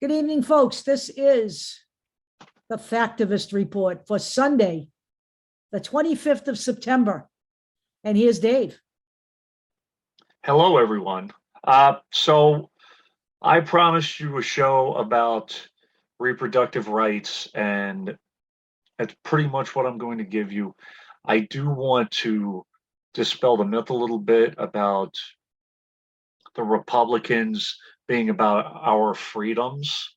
Good evening, folks. This is the Factivist report for Sunday, the 25th of September. And here's Dave. Hello, everyone. So I promised you a show about reproductive rights, and that's pretty much what I'm going to give you. I do want to dispel the myth a little bit about the Republicans being about our freedoms.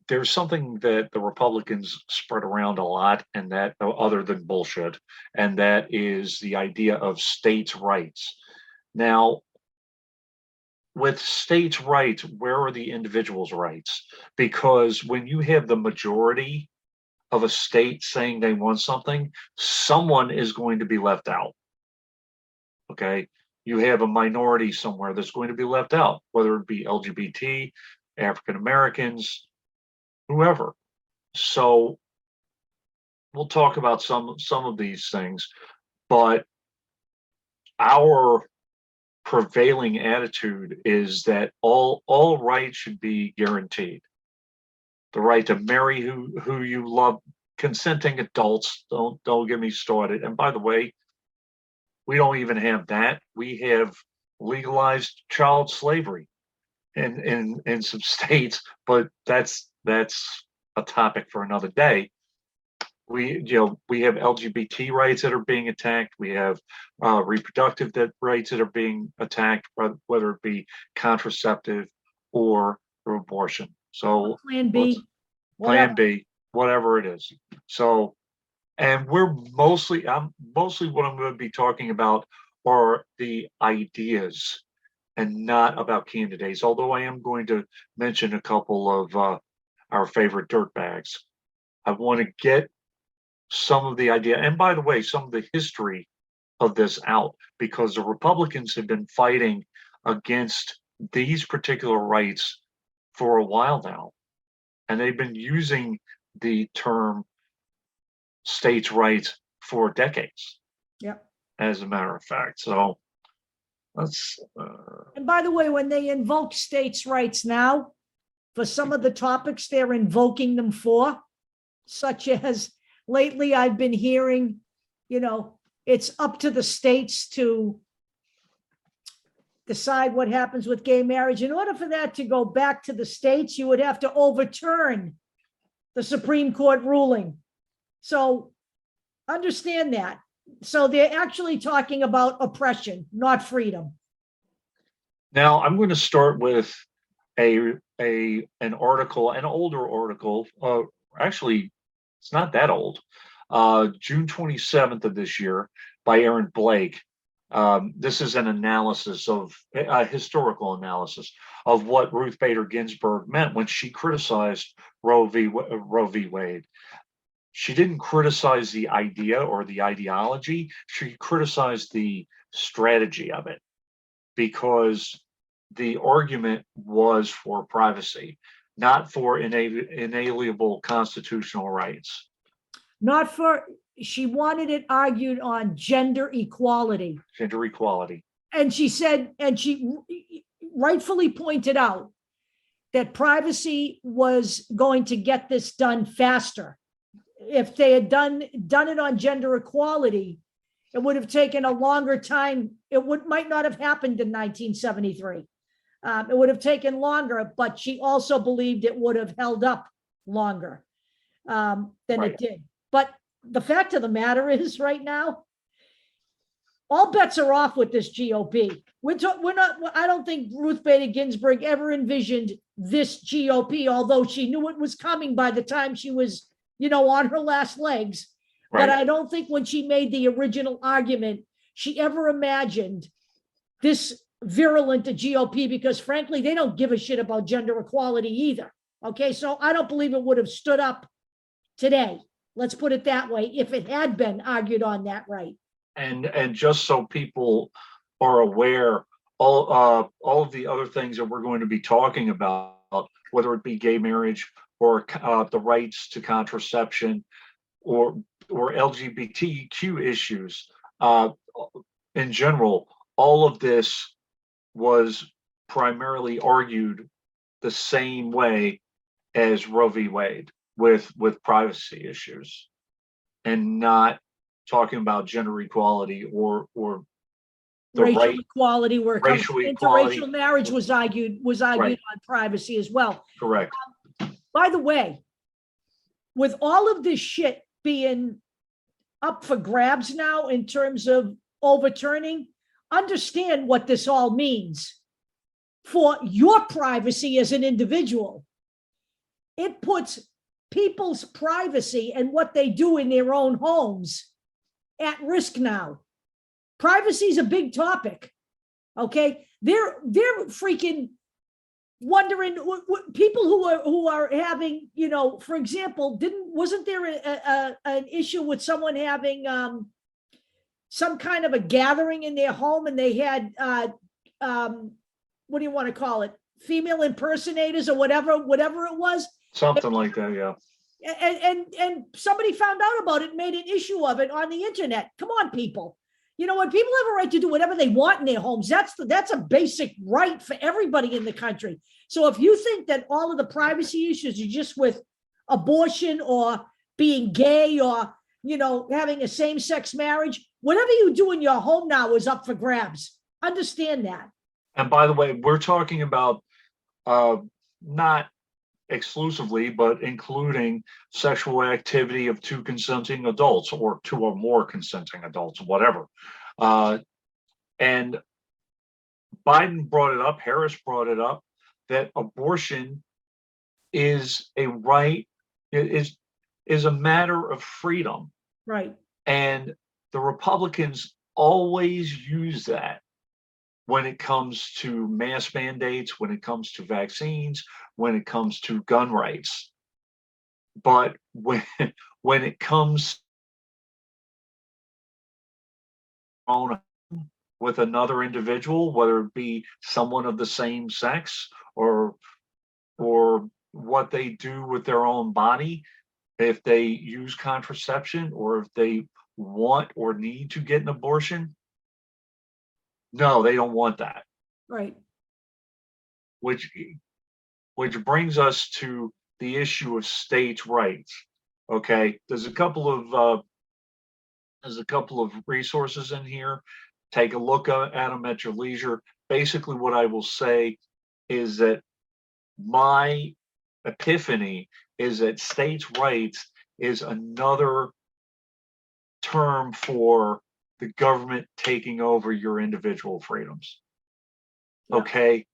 There's something that the Republicans spread around a lot, and that other than bullshit, and that is the idea of states' rights. Now, with states' rights, where are the individuals' rights? Because when you have the majority of a state saying they want something, someone is going to be left out. Okay? You have a minority somewhere that's going to be left out, whether it be LGBT, African Americans, whoever. So we'll talk about some of these things, but our prevailing attitude is that all rights should be guaranteed. The right to marry who you love, consenting adults, don't get me started. And by the way, we don't even have that. We have legalized child slavery in some states, but that's a topic for another day. We have LGBT rights that are being attacked. We have reproductive rights that are being attacked, whether it be contraceptive or abortion. So Plan B, Plan B, whatever it is. So, and mostly what I'm going to be talking about are the ideas and not about candidates. Although I am going to mention a couple of our favorite dirtbags. I want to get some of the idea, and by the way, some of the history of this out, because the Republicans have been fighting against these particular rights for a while now, and they've been using the term states' rights for decades. Yep. As a matter of fact, so let's. And by the way, when they invoke states' rights now, for some of the topics they're invoking them for, such as lately I've been hearing, it's up to the states to decide what happens with gay marriage. In order for that to go back to the states, you would have to overturn the Supreme Court ruling. So understand that. So they're actually talking about oppression, not freedom. Now I'm going to start with an article, an older article. Actually, it's not that old. June 27th of this year by Aaron Blake. This is an analysis of a historical analysis of what Ruth Bader Ginsburg meant when she criticized Roe v. Wade. She didn't criticize the idea or the ideology. She criticized the strategy of it, because the argument was for privacy, not for inalienable constitutional rights. Not for, she wanted it argued on gender equality. Gender equality. And she said, and she rightfully pointed out that privacy was going to get this done faster. If they had done it on gender equality, it would have taken a longer time. Might not have happened in 1973. It would have taken longer, but she also believed it would have held up longer than it did. But the fact of the matter is, right now, all bets are off with this GOP. We're not. I don't think Ruth Bader Ginsburg ever envisioned this GOP, although she knew it was coming by the time she was, on her last legs. Right. But I don't think when she made the original argument, she ever imagined this virulent a GOP, because frankly, they don't give a shit about gender equality either. Okay, so I don't believe it would have stood up today. Let's put it that way, if it had been argued on that right. And just so people are aware, all of the other things that we're going to be talking about, whether it be gay marriage or the rights to contraception or LGBTQ issues in general, all of this was primarily argued the same way as Roe v. Wade with privacy issues, and not talking about gender equality or the Racial right equality, where it comes to racial equality. interracial marriage was argued Right. on privacy as well. Correct. By the way, with all of this shit being up for grabs now in terms of overturning, understand what this all means for your privacy as an individual. It puts people's privacy and what they do in their own homes at risk now. Privacy is a big topic. Okay, they're freaking wondering, people who are having, you know, for example, wasn't there an issue with someone having some kind of a gathering in their home, and they had what do you want to call it, female impersonators or whatever it was, Something like that, yeah. and somebody found out about it and made an issue of it on the internet. Come on, people. You know, when people have a right to do whatever they want in their homes, that's a basic right for everybody in the country. So if you think that all of the privacy issues are just with abortion or being gay or, you know, having a same-sex marriage, whatever you do in your home now is up for grabs. Understand that. And by the way, we're talking about not exclusively, but including sexual activity of two consenting adults or two or more consenting adults, whatever. And Biden brought it up, Harris brought it up, that abortion is a right, is a matter of freedom. Right. And the Republicans always use that when it comes to mass mandates, when it comes to vaccines, when it comes to gun rights. But when it comes on with another individual, whether it be someone of the same sex or what they do with their own body, if they use contraception or if they want or need to get an abortion, no, they don't want that. Right. Which brings us to the issue of states' rights. Okay, there's a couple of resources in here. Take a look at them at your leisure. Basically, what I will say is that my epiphany is that states' rights is another term for the government taking over your individual freedoms. Yeah. Okay.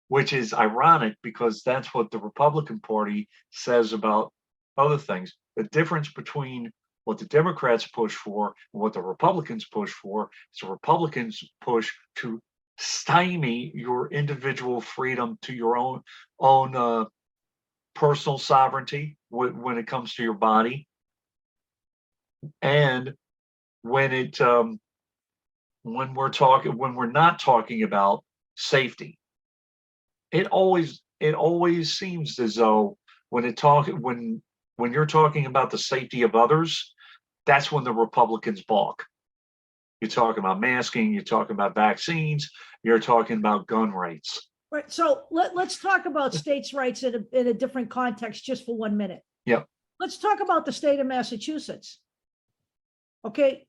Which is ironic because that's what the Republican Party says about other things. The difference between what the Democrats push for and what the Republicans push for is the Republicans push to stymie your individual freedom to your own personal sovereignty when it comes to your body. And when we're not talking about safety, it always seems as though when you're talking about the safety of others, that's when the Republicans balk. You're talking about masking, you're talking about vaccines, you're talking about gun rights. Right. So let's talk about states' rights in a different context just for 1 minute. Yeah. Let's talk about the state of Massachusetts. Okay.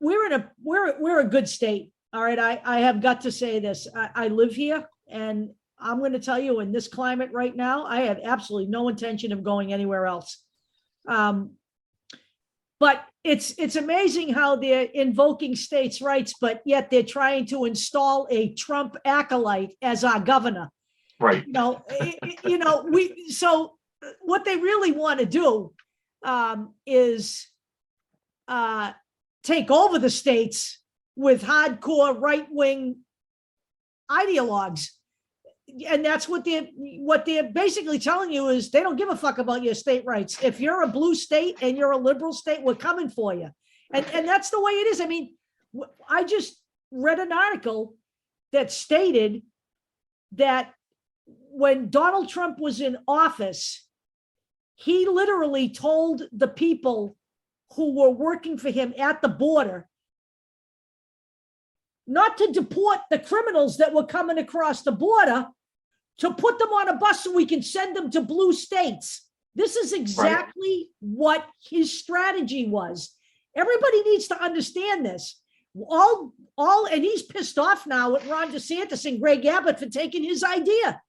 We're a good state. All right. I have got to say this. I live here, and I'm going to tell you, in this climate right now, I have absolutely no intention of going anywhere else. But it's amazing how they're invoking states' rights, but yet they're trying to install a Trump acolyte as our governor. Right. So what they really want to do is take over the states with hardcore right-wing ideologues. And that's what they're basically telling you is they don't give a fuck about your state rights. If you're a blue state and you're a liberal state, we're coming for you. And that's the way it is. I mean, I just read an article that stated that when Donald Trump was in office, he literally told the people who were working for him at the border not to deport the criminals that were coming across the border, to put them on a bus so we can send them to blue states. This is exactly what his strategy was. Everybody needs to understand this. And he's pissed off now at Ron DeSantis and Greg Abbott for taking his idea.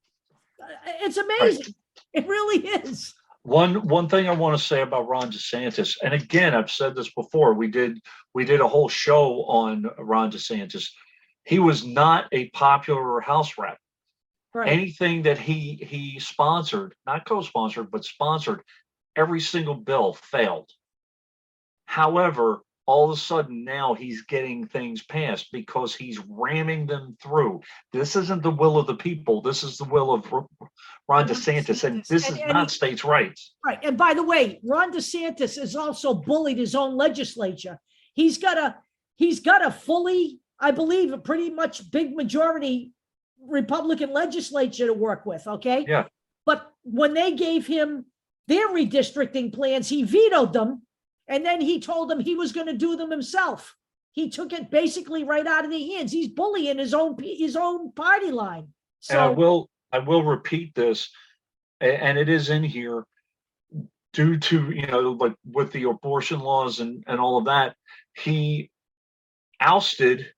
It's amazing. It really is. One thing I want to say about Ron DeSantis, and again, I've said this before, we did a whole show on Ron DeSantis. He was not a popular House rep. Right. Anything that he sponsored, not co-sponsored, but sponsored, every single bill failed. However, all of a sudden now he's getting things passed because he's ramming them through. This isn't the will of the people. This is the will of Ron DeSantis, and this is not states' rights. Right. And by the way, Ron DeSantis has also bullied his own legislature. He's got a fully, I believe, a pretty much big majority Republican legislature to work with. Okay. Yeah. But when they gave him their redistricting plans, he vetoed them. And then he told them he was going to do them himself. He took it basically right out of their hands. He's bullying his own party line. So and I will repeat this, and it is in here, due to, like with the abortion laws and all of that, he ousted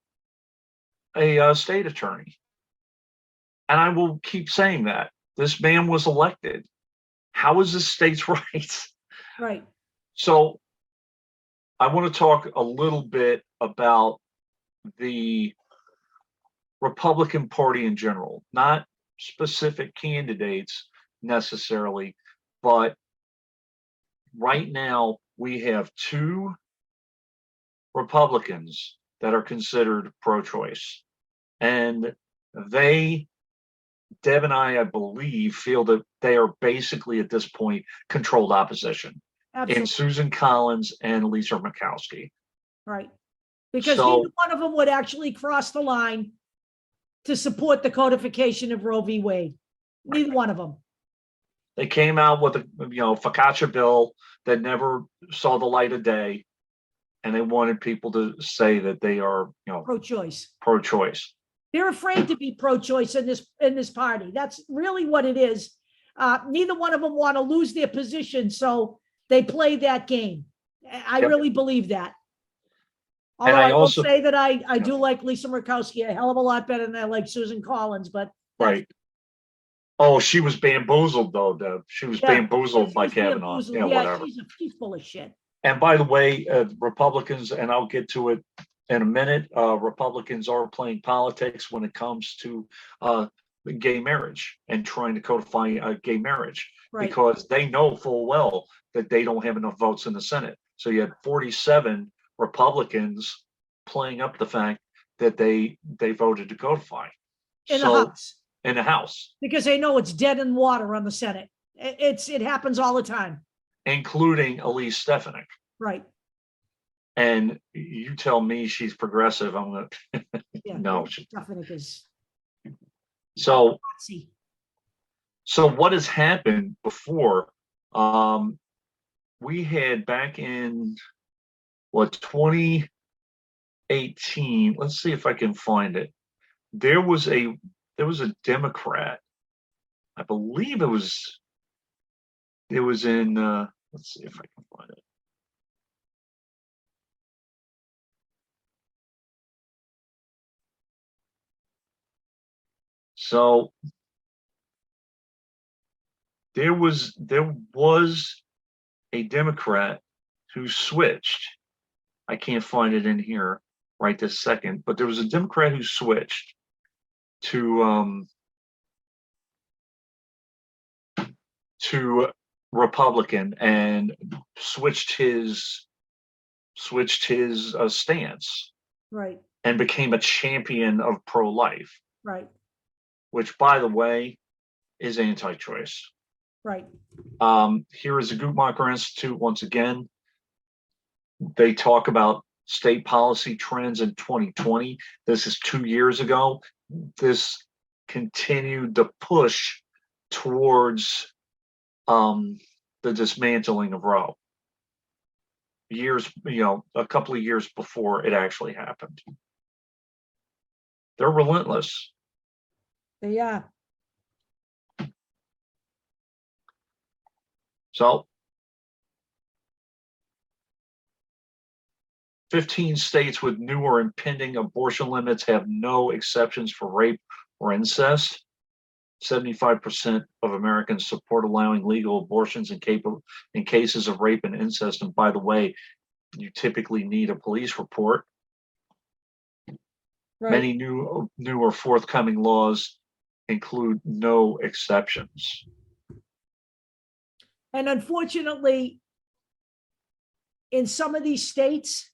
a state attorney. And I will keep saying that. This man was elected. How is this states' rights? Right. So I want to talk a little bit about the Republican Party in general, not specific candidates necessarily, but right now we have two Republicans that are considered pro-choice. And Deb and I believe, feel that they are basically at this point controlled opposition. Absolutely. In Susan Collins and Lisa Murkowski. Right. Because neither one of them would actually cross the line to support the codification of Roe v. Wade. Neither one of them. They came out with a focaccia bill that never saw the light of day, and they wanted people to say that they are pro-choice. Pro-choice. They're afraid to be pro-choice in this party. That's really what it is. Neither one of them want to lose their position, so they play that game. I really believe that. Although I will say that I do like Lisa Murkowski a hell of a lot better than I like Susan Collins, but right. Oh, she was bamboozled though, Deb. She was bamboozled by Kavanaugh. Yeah, whatever. She's full of shit. And by the way, Republicans, and I'll get to it in a minute, Republicans are playing politics when it comes to gay marriage and trying to codify gay marriage, because they know full well that they don't have enough votes in the Senate. So you had 47 Republicans playing up the fact that they voted to codify in the House, because they know it's dead in water on the Senate. It happens all the time, including Elise Stefanik. Right. And you tell me she's progressive, I'm gonna no. Stefanik is. So what has happened before? We had back in 2018. Let's see if I can find it. There was a Democrat. I believe it was in. Let's see if I can find it. So there was a Democrat who switched. I can't find it in here right this second, but there was a Democrat who switched to Republican and switched his stance, right, and became a champion of pro-life, right, which, by the way, is anti-choice. Right. Here is the Guttmacher Institute once again. They talk about state policy trends in 2020. This is 2 years ago. This continued the push towards the dismantling of Roe. A couple of years before it actually happened. They're relentless. Yeah. So 15 states with new or impending abortion limits have no exceptions for rape or incest. 75% of Americans support allowing legal abortions in cases of rape and incest. And by the way, you typically need a police report. Right. Many new or forthcoming laws include no exceptions. And unfortunately, in some of these states,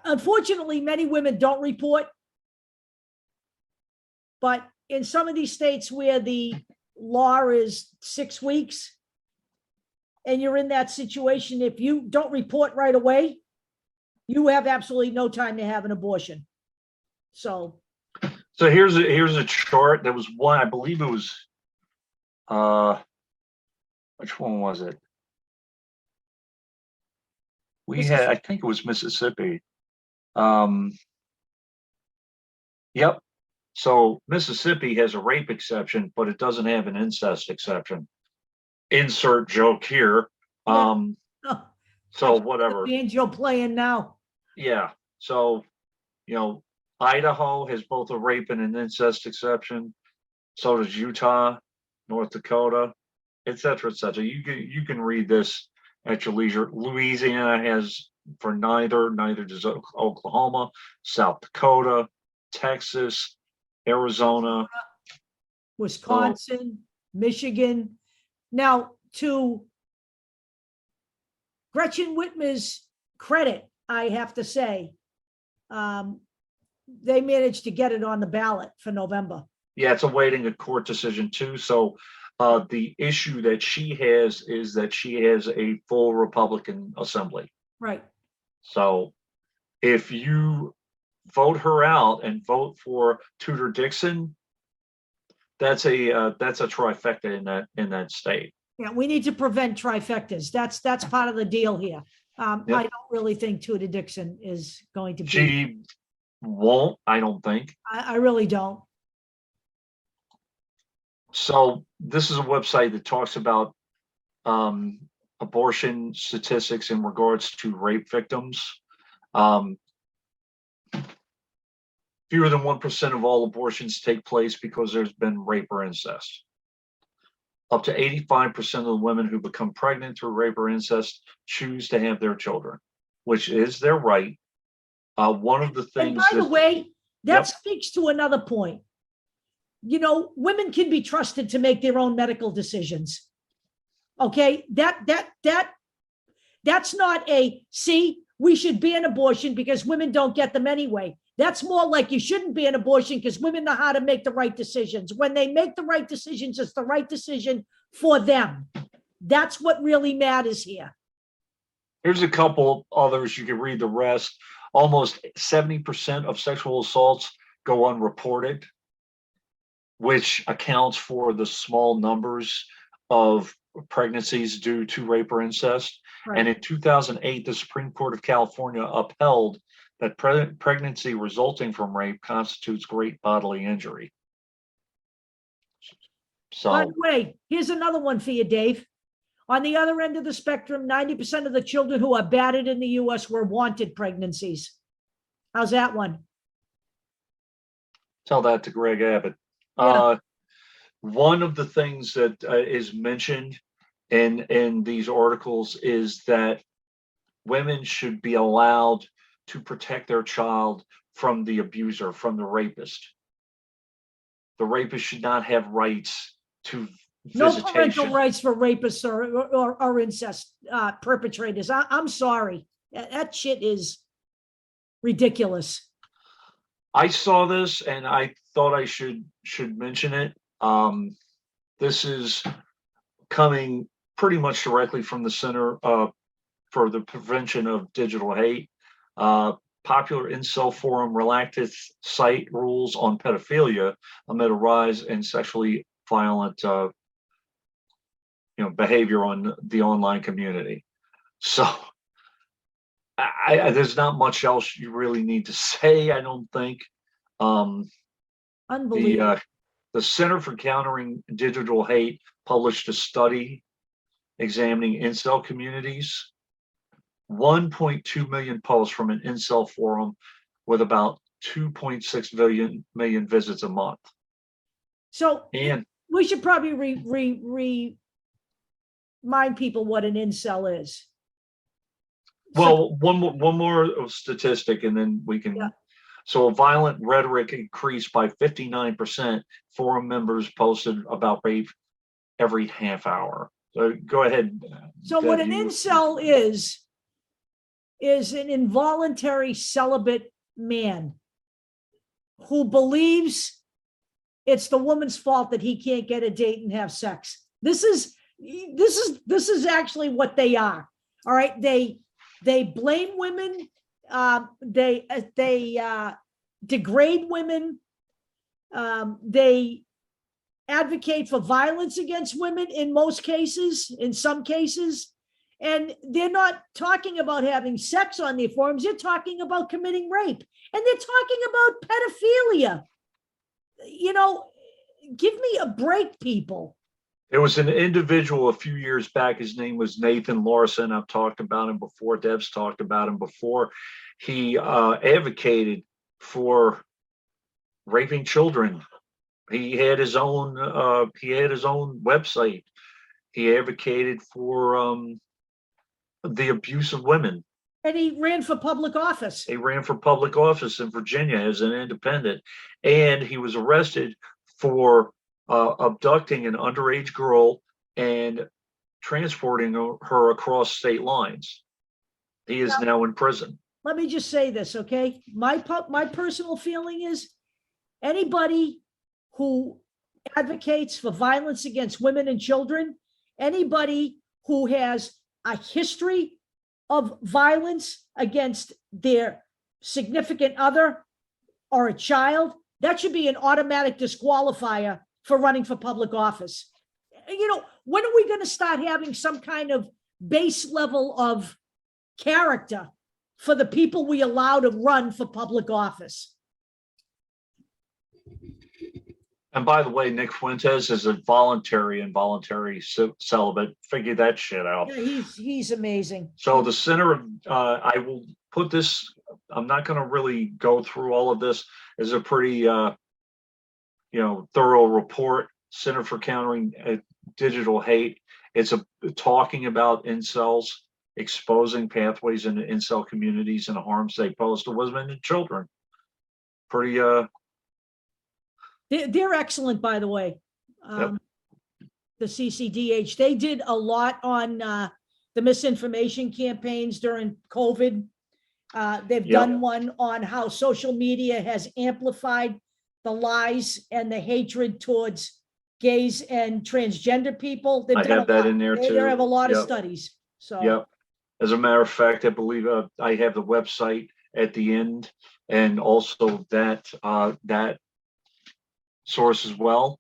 unfortunately, many women don't report. But in some of these states where the law is 6 weeks, and you're in that situation, if you don't report right away, you have absolutely no time to have an abortion. So here's a chart. There was one, I believe it was, which one was it? I think it was Mississippi. Yep. So Mississippi has a rape exception, but it doesn't have an incest exception. Insert joke here. So whatever. The banjo playing now. Yeah. So, Idaho has both a rape and an incest exception. So does Utah, North Dakota, et cetera, et cetera. You can read this at your leisure. Louisiana has for neither does Oklahoma, South Dakota, Texas, Arizona, Wisconsin, Michigan. Now, to Gretchen Whitmer's credit, I have to say, they managed to get it on the ballot for November. Yeah, it's awaiting a court decision too. So the issue that she has is that she has a full Republican assembly. Right. So if you vote her out and vote for Tudor Dixon, that's a trifecta in that state. Yeah, we need to prevent trifectas. That's part of the deal here. Yep. I don't really think Tudor Dixon is going to be. She won't, I don't think. I really don't. So this is a website that talks about abortion statistics in regards to rape victims. Fewer than 1% of all abortions take place because there's been rape or incest. Up to 85% of the women who become pregnant through rape or incest choose to have their children, which is their right. One of the things. And by the way, that speaks to another point. Women can be trusted to make their own medical decisions. Okay, that's not we should ban abortion because women don't get them anyway. That's more like you shouldn't ban abortion because women know how to make the right decisions. When they make the right decisions, it's the right decision for them. That's what really matters here. Here's a couple others. You can read the rest. Almost 70% of sexual assaults go unreported, which accounts for the small numbers of pregnancies due to rape or incest. Right. And in 2008, the Supreme Court of California upheld that pregnancy resulting from rape constitutes great bodily injury. So, by the way, here's another one for you, Dave. On the other end of the spectrum, 90% of the children who are battered in the U.S. were wanted pregnancies. How's that one? Tell that to Greg Abbott. Yeah. One of the things that is mentioned in these articles is that women should be allowed to protect their child from the abuser, from the rapist. The rapist should not have rights to visitation. No parental rights for rapists or incest perpetrators. I'm sorry. That shit is ridiculous. I saw this and I thought I should mention it. This is coming pretty much directly from the Center for the Prevention of Digital Hate. Popular incel forum relaxed site rules on pedophilia amid a rise in sexually violent behavior on the online community. So there's not much else you really need to say, I don't think. Unbelievable. The Center for Countering Digital Hate published a study examining incel communities. 1.2 million posts from an incel forum with about 2.6 million visits a month. So And we should probably remind people what an incel is. well, one more statistic, and then we can. Yeah. So violent rhetoric increased by 59%. Forum members posted about rape every half hour. So go ahead. So what an incel is an involuntary celibate man who believes it's the woman's fault that he can't get a date and have sex. This is actually what they are. All right. They blame women. They degrade women. They advocate for violence against women in most cases, in some cases. And they're not talking about having sex on their forums. They're talking about committing rape. And they're talking about pedophilia. You know, give me a break, people. There was an individual a few years back. His name was Nathan Larson. I've talked about him before. Deb's talked about him before. He advocated for raping children. He had his own website. He advocated for the abuse of women. And he ran for public office. He ran for public office in Virginia as an independent, and he was arrested for abducting an underage girl and transporting her across state lines. He is now in prison. Let me just say this, okay? My personal feeling is anybody who advocates for violence against women and children, anybody who has a history of violence against their significant other or a child, that should be an automatic disqualifier for running for public office. You know, when are we going to start having some kind of base level of character for the people we allow to run for public office? And by the way, Nick Fuentes is a involuntary celibate. Figure that shit out. Yeah, he's amazing. So the center of, I will put this, I'm not going to really go through all of this, is a pretty, thorough report, Center for Countering Digital Hate. It's talking about incels, exposing pathways into incel communities and the harms they pose to women and children. Pretty, They're excellent, by the way. Yep. The CCDH, they did a lot on the misinformation campaigns during COVID. They've done one on how social media has amplified the lies and the hatred towards gays and transgender people. I have that in there too. They have a lot of studies. So yep. As a matter of fact, I believe I have the website at the end, and also that source as well.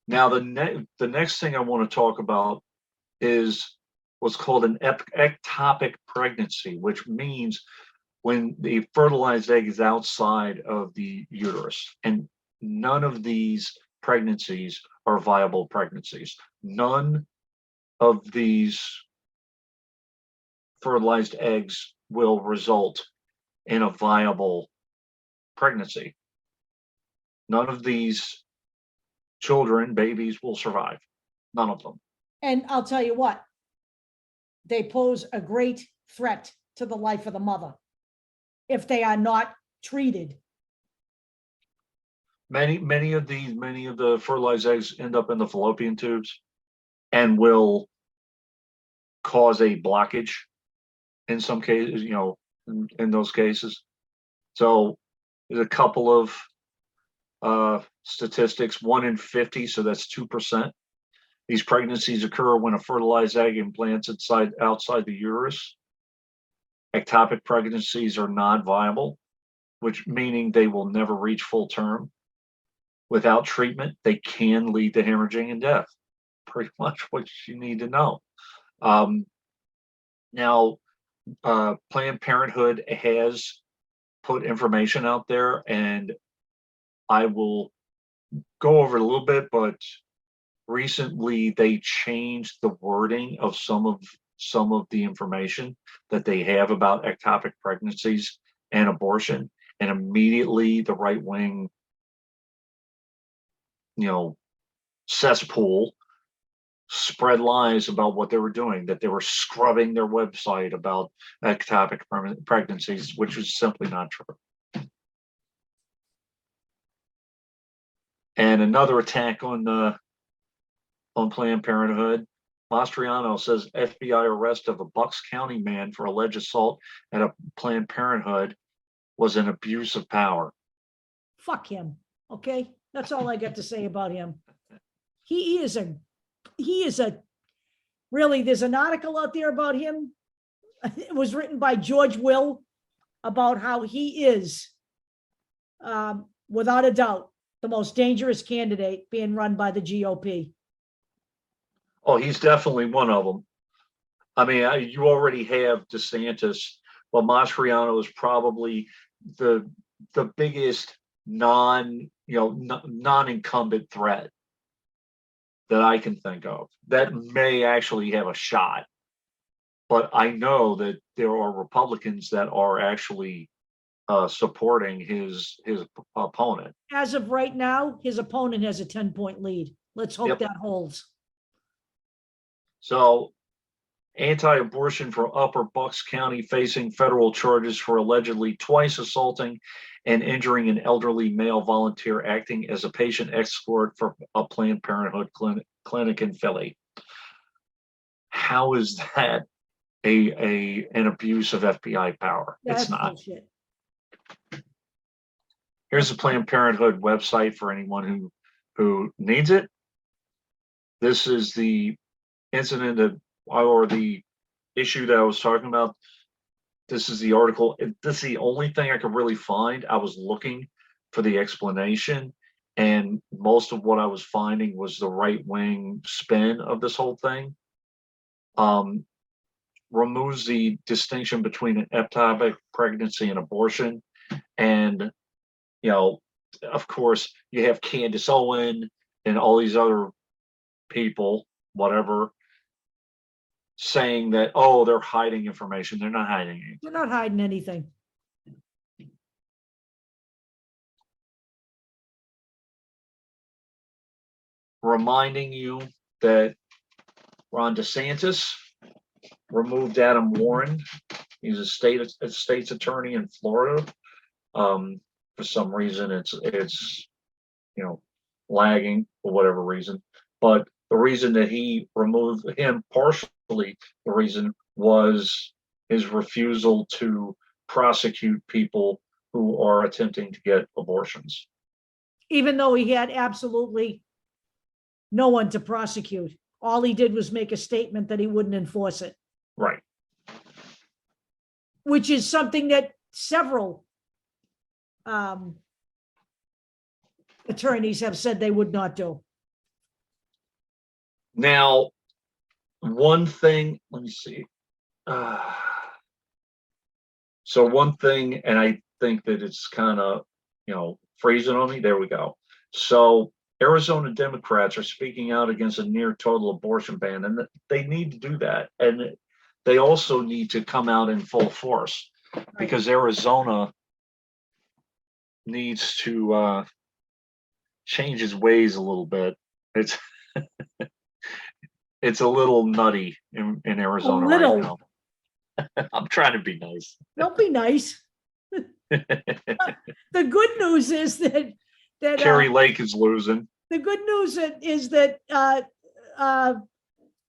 Now, the next thing I want to talk about is what's called an ectopic pregnancy, which means when the fertilized egg is outside of the uterus. And none of these pregnancies are viable pregnancies. None of these fertilized eggs will result in a viable pregnancy. None of these children, babies, will survive. None of them. And I'll tell you what, they pose a great threat to the life of the mother if they are not treated. Many of the fertilized eggs end up in the fallopian tubes and will cause a blockage in some cases, in those cases. So there's a couple of statistics, 1 in 50, so that's 2%. These pregnancies occur when a fertilized egg implants outside the uterus. Ectopic pregnancies are not viable, which meaning they will never reach full term. Without treatment, they can lead to hemorrhaging and death. Pretty much what you need to know. Now, Planned Parenthood has put information out there, and I will go over it a little bit, but recently they changed the wording of some of the information that they have about ectopic pregnancies and abortion, and immediately the right wing, cesspool spread lies about what they were doing, that they were scrubbing their website about ectopic pregnancies, which is simply not true. And another attack on Planned Parenthood. Mastriano says FBI arrest of a Bucks County man for alleged assault at a Planned Parenthood was an abuse of power. Fuck him. Okay, that's all I got to say about him. He is a really. There's an article out there about him. It was written by George Will about how he is, without a doubt, the most dangerous candidate being run by the GOP. Oh, he's definitely one of them. I mean, you already have DeSantis, but Mastriano is probably the biggest non-incumbent threat that I can think of that may actually have a shot. But I know that there are Republicans that are actually supporting his opponent. As of right now, his opponent has a 10-point lead. Let's hope that holds. So, anti-abortion for Upper Bucks County facing federal charges for allegedly twice assaulting and injuring an elderly male volunteer acting as a patient escort for a Planned Parenthood clinic in Philly. How is that an abuse of FBI power? It's not. Bullshit. Here's the Planned Parenthood website for anyone who needs it. This is the incident or the issue that I was talking about. This is the article. This is the only thing I could really find. I was looking for the explanation, and most of what I was finding was the right-wing spin of this whole thing. Removes the distinction between an ectopic pregnancy and abortion. And, of course, you have Candace Owen and all these other people, whatever, saying that, oh, they're hiding information. They're not hiding anything. They're not hiding anything. Reminding you that Ron DeSantis removed Adam Warren. He's a state's attorney in Florida. For some reason, it's lagging for whatever reason. But the reason that he removed him partially, the reason was his refusal to prosecute people who are attempting to get abortions. Even though he had absolutely no one to prosecute. All he did was make a statement that he wouldn't enforce it. Right. Which is something that several attorneys have said they would not do. Now, one thing, let me see. So one thing, and I think that it's kind of, freezing on me. There we go. So Arizona Democrats are speaking out against a near total abortion ban, and they need to do that. And they also need to come out in full force, because Arizona needs to change its ways a little bit. It's it's a little nutty in Arizona right now. I'm trying to be nice. Don't be nice. The good news is that Carrie Lake is losing. The good news is that our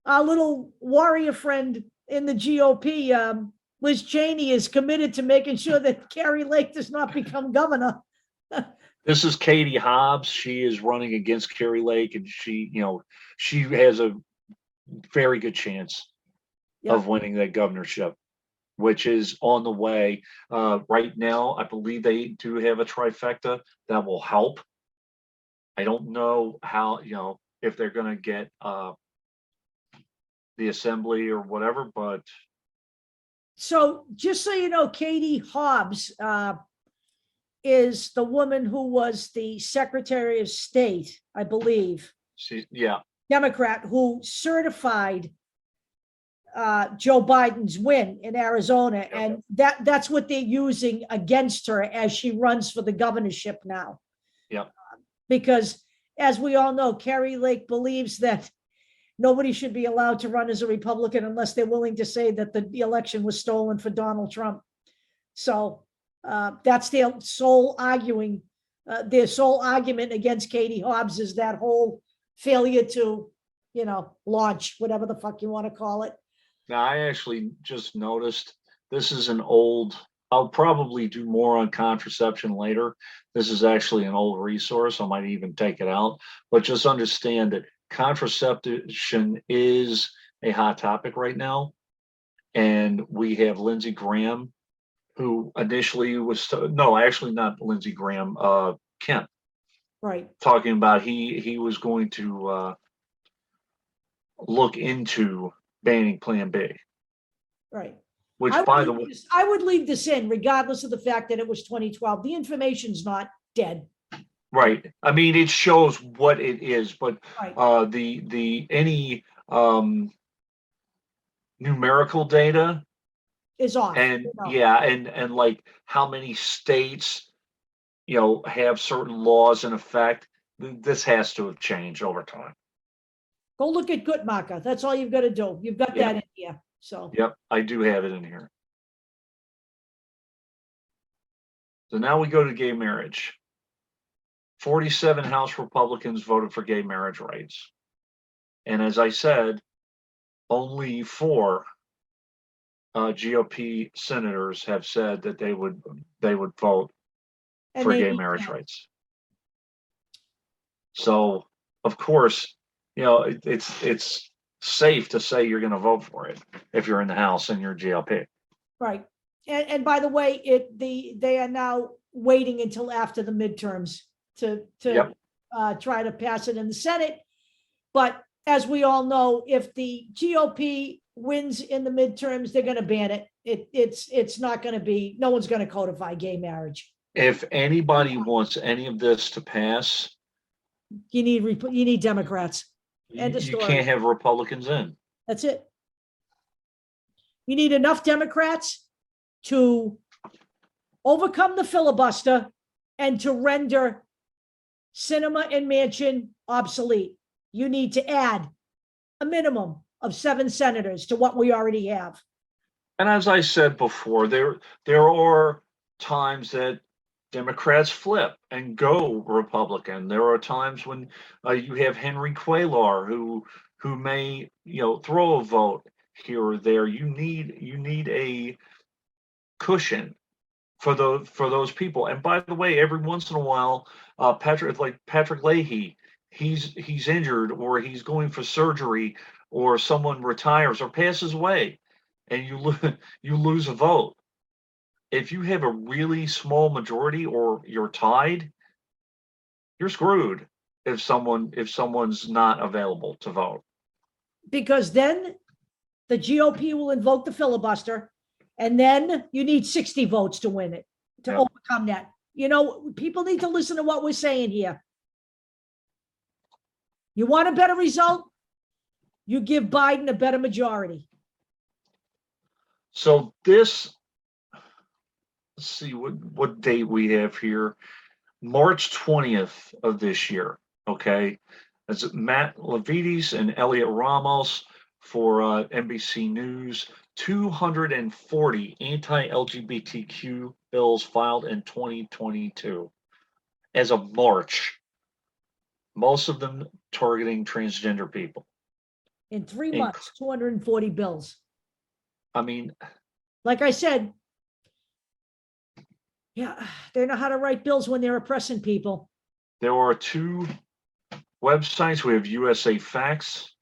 little warrior friend in the GOP, Liz Cheney, is committed to making sure that Carrie Lake does not become governor. This is Katie Hobbs. She is running against Carrie Lake, and she has a very good chance of winning that governorship, which is on the way. Right now, I believe they do have a trifecta that will help. I don't know how, if they're going to get the assembly or whatever, but. So just so you know, Katie Hobbs is the woman who was the Secretary of State, I believe. Yeah. Democrat who certified Joe Biden's win in Arizona, and that's what they're using against her as she runs for the governorship now. Yep. Because, as we all know, Carrie Lake believes that nobody should be allowed to run as a Republican unless they're willing to say that the election was stolen for Donald Trump. So that's their sole argument against Katie Hobbs is that whole failure to, launch, whatever the fuck you want to call it. Now, I actually just noticed this is an old, I'll probably do more on contraception later. This is actually an old resource. I might even take it out, but just understand that contraception is a hot topic right now. And we have Lindsey Graham, who initially was, no, actually not Lindsey Graham, Kemp. Right. Talking about he was going to look into banning Plan B. Right. Which, by the way, I would leave this in, regardless of the fact that it was 2012. The information's not dead. right. I mean, it shows what it is, but Right. the any numerical data Is off. and and like how many states have certain laws in effect. This has to have changed over time. Go look at Guttmacher. That's all you've got to do. You've got that in here. So Yep, I do have it in here. So now we go to gay marriage. 47 House Republicans voted for gay marriage rights. And as I said, only 4 GOP senators have said that they would vote for gay marriage rights. So, of course, it's safe to say you're going to vote for it if you're in the House and you're GOP. Right. And by the way, they are now waiting until after the midterms to try to pass it in the Senate. But as we all know, if the GOP wins in the midterms, they're going to ban it. It's not going to be, no one's going to codify gay marriage. If anybody wants any of this to pass, you need Democrats. You can't have Republicans in. That's it. You need enough Democrats to overcome the filibuster and to render Cinema and Manchin obsolete. You need to add a minimum of 7 senators to what we already have. And as I said before, there are times that Democrats flip and go Republican. There are times when you have Henry Cuellar who may throw a vote here or there. You need a cushion for those people. And by the way, every once in a while, Patrick Leahy, he's injured or he's going for surgery or someone retires or passes away, and you lose a vote. If you have a really small majority or you're tied, you're screwed if someone's not available to vote. Because then the GOP will invoke the filibuster, and then you need 60 votes to win it, to overcome that. People need to listen to what we're saying here. You want a better result? You give Biden a better majority. So this, let's see what date we have here. March 20th of this year. Okay. That's Matt Levites and Elliot Ramos for NBC News. 240 anti-LGBTQ bills filed in 2022 as of March. Most of them targeting transgender people. In 3 months, 240 bills. I mean, like I said, they know how to write bills when they're oppressing people. There are 2 websites. We have USA Facts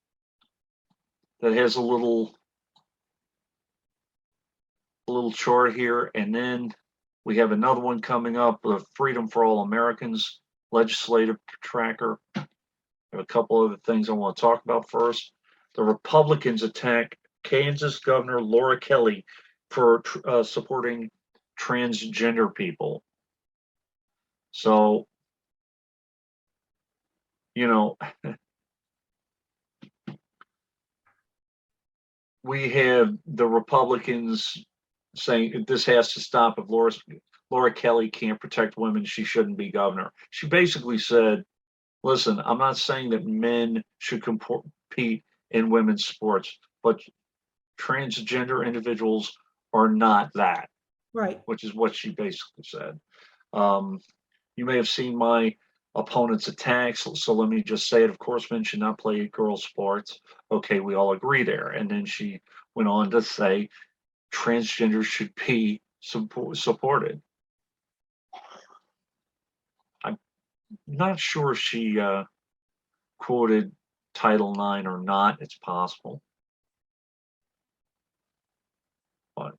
that has a little chart here, and then we have another one coming up, the Freedom for All Americans legislative tracker. I have a couple other things I want to talk about first. The Republicans attack Kansas Governor Laura Kelly for supporting transgender people. So, we have the Republicans saying this has to stop. If Laura Kelly can't protect women, she shouldn't be governor. She basically said, listen, I'm not saying that men should compete in women's sports, but transgender individuals are not that, Right. which is what she basically said. You may have seen my opponent's attacks, so let me just say it. Of course, men should not play girls' sports. Okay, we all agree there. And then she went on to say transgenders should be supported. I'm not sure if she quoted Title IX or not. It's possible. But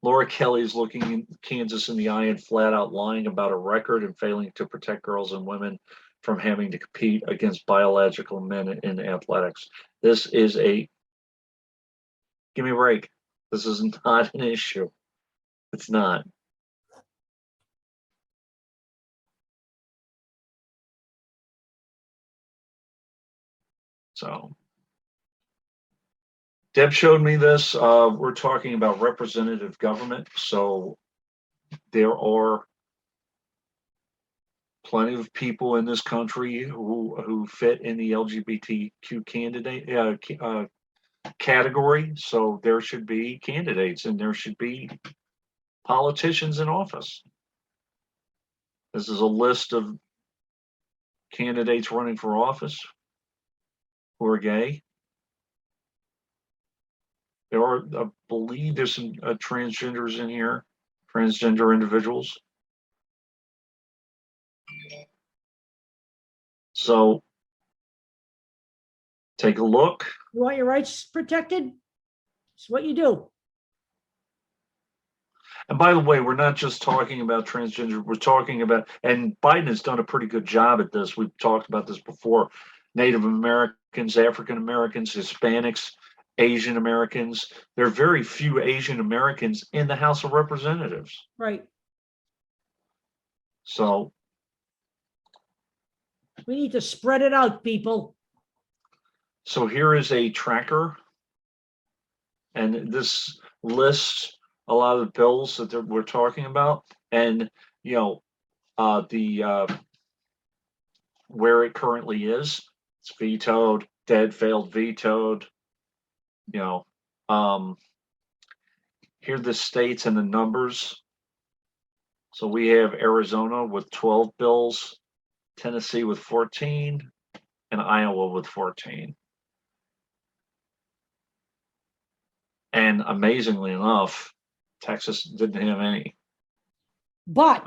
Laura Kelly is looking Kansas in the eye and flat out lying about a record and failing to protect girls and women from having to compete against biological men in athletics. This is a, give me a break. This is not an issue. It's not. So Deb showed me this. We're talking about representative government. So there are plenty of people in this country who fit in the LGBTQ candidate category. So there should be candidates and there should be politicians in office. This is a list of candidates running for office who are gay. There are, I believe there's some transgenders in here, transgender individuals. So take a look. You want your rights protected? It's what you do. And by the way, we're not just talking about transgender, we're talking about, and Biden has done a pretty good job at this. We've talked about this before. Native Americans, African Americans, Hispanics, Asian Americans. There are very few Asian Americans in the House of Representatives. Right. So we need to spread it out, people. So here is a tracker. And this lists a lot of the bills that we're talking about. And, you know, where it currently is, it's vetoed, dead, failed, vetoed. You know, here are the states and the numbers. So we have Arizona with 12 bills, Tennessee with 14, and Iowa with 14. And amazingly enough, Texas didn't have any. But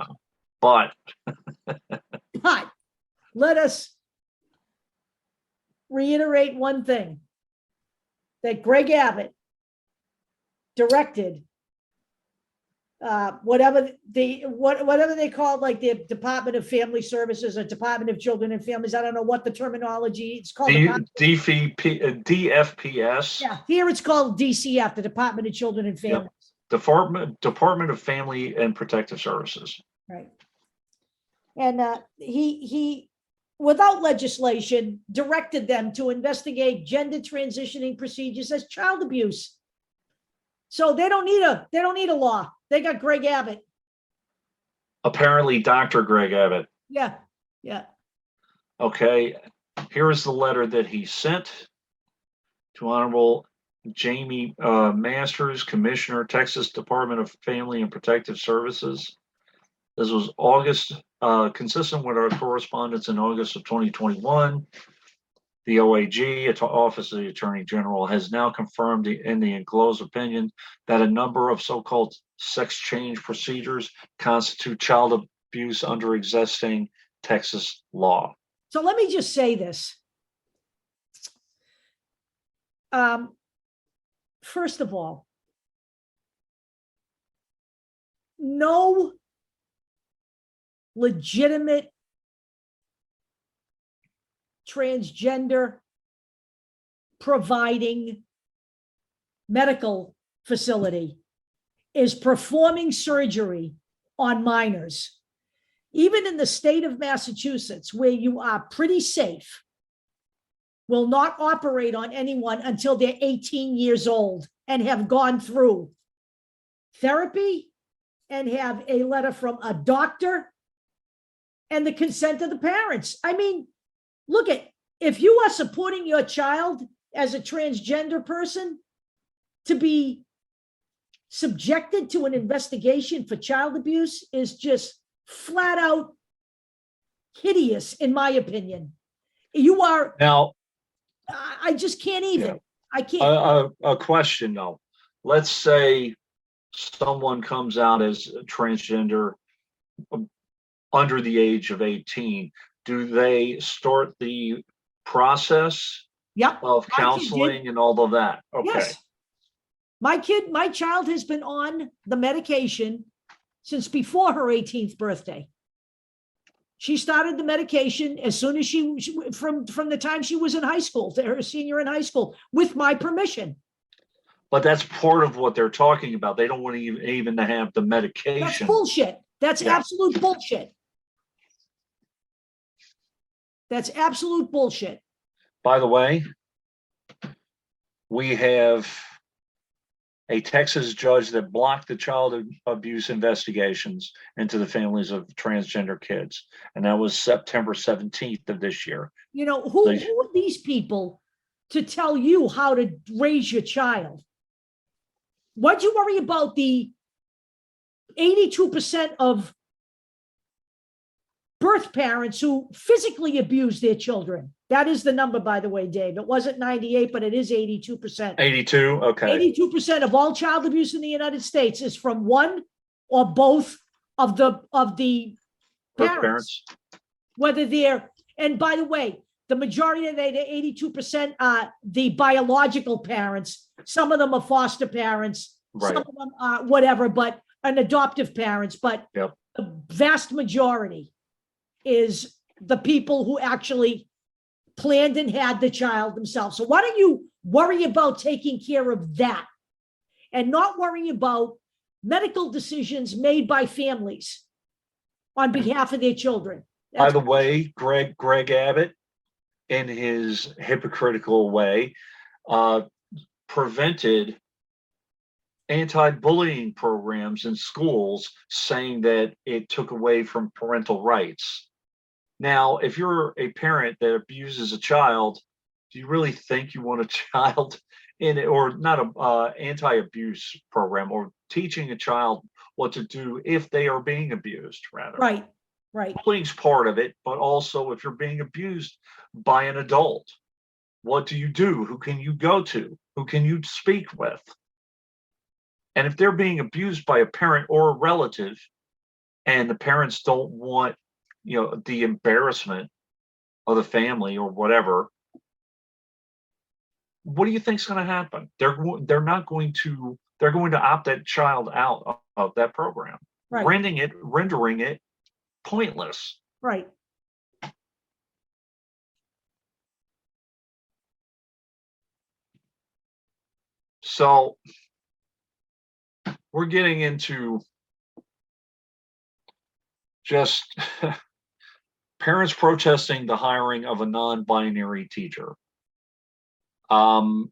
let us reiterate one thing, that Greg Abbott directed whatever they call it, like the Department of Family Services or Department of Children and Families. I don't know what the terminology it's called. DFPS. Yeah, here it's called DCF, the Department of Children and Families. Yep. Department of Family and Protective Services. Right. And he, without legislation, directed them to investigate gender transitioning procedures as child abuse. So they don't need a law. They got Greg Abbott. Apparently, Dr. Greg Abbott. Yeah. Okay. Here is the letter that he sent to Honorable Jamie Masters, Commissioner, Texas Department of Family and Protective Services. This was August, consistent with our correspondence in August of 2021. The OAG, Office of the Attorney General, has now confirmed in the enclosed opinion that a number of so-called sex change procedures constitute child abuse under existing Texas law. So let me just say this. First of all, no legitimate transgender providing medical facility is performing surgery on minors. Even in the state of Massachusetts, where you are pretty safe, will not operate on anyone until they're 18 years old and have gone through therapy and have a letter from a doctor and the consent of the parents. I mean, look at, if you are supporting your child as a transgender person to be subjected to an investigation for child abuse is just flat out hideous, in my opinion. You are, Now, I just can't even. Yeah. I can't. a question though. Let's say someone comes out as a transgender under the age of 18. Do they start the process Yep. of My kid counseling and all of that? Okay. Yes. My child has been on the medication since before her 18th birthday. She started the medication as soon as from the time she was in high school, to her senior in high school, with my permission. But that's part of what they're talking about. They don't want to even to have the That's medication. bullshit. That's Yeah. absolute bullshit. That's absolute bullshit. By the way, we have a Texas judge that blocked the child abuse investigations into the families of transgender kids. And that was September 17th of this year. You know, who are these people to tell you how to raise your child? Why'd you worry about the 82% of birth parents who physically abuse their children? That is the number, by the way, Dave. It wasn't 98, but it is 82%. 82, okay. 82% of all child abuse in the United States is from one or both of the Birth parents. Whether they're, and by the way, the majority of the 82% are the biological parents. Some of them are foster parents. Right. Some of them are whatever, but an adoptive parents. But Yep. the vast majority is the people who actually planned and had the child themselves. So why don't you worry about taking care of that and not worry about medical decisions made by families on behalf of their children? By the way, Greg Abbott, in his hypocritical way, prevented anti-bullying programs in schools, saying that it took away from parental rights. Now, if you're a parent that abuses a child, do you really think you want a child in it, or not a anti-abuse program, or teaching a child what to do if they are being abused, rather? Right, right. Bullying's part of it, but also if you're being abused by an adult, what do you do? Who can you go to? Who can you speak with? And if they're being abused by a parent or a relative, and the parents don't want, the embarrassment of the family or whatever, what do you think's going to happen? They're going to opt that child out of that program, Right. rendering it pointless. Right. So we're getting into just parents protesting the hiring of a non-binary teacher. My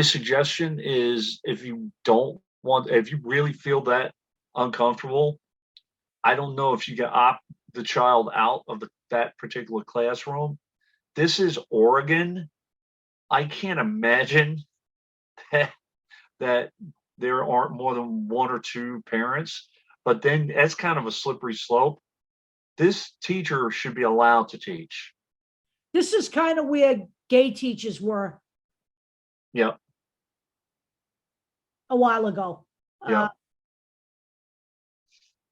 suggestion is, if you really feel that uncomfortable, I don't know if you can opt the child out of that particular classroom. This is Oregon. I can't imagine that there aren't more than one or two parents, but then that's kind of a slippery slope. This teacher should be allowed to teach. This is kind of where gay teachers were. Yep. A while ago. Yep.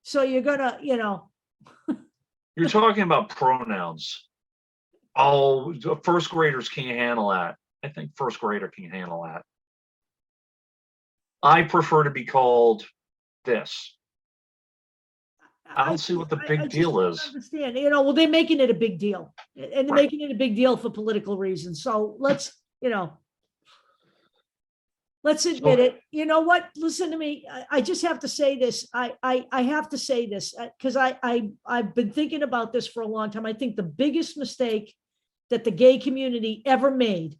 So you're gonna, You're talking about pronouns. Oh, first graders can't handle that. I think first grader can handle that. I prefer to be called this. I don't see what the big deal is. Understand, well, they're making it a big deal, and they're making it a big deal for political reasons. So let's, Let's admit it. You know what? Listen to me. I just have to say this. I have to say this because I've been thinking about this for a long time. I think the biggest mistake that the gay community ever made,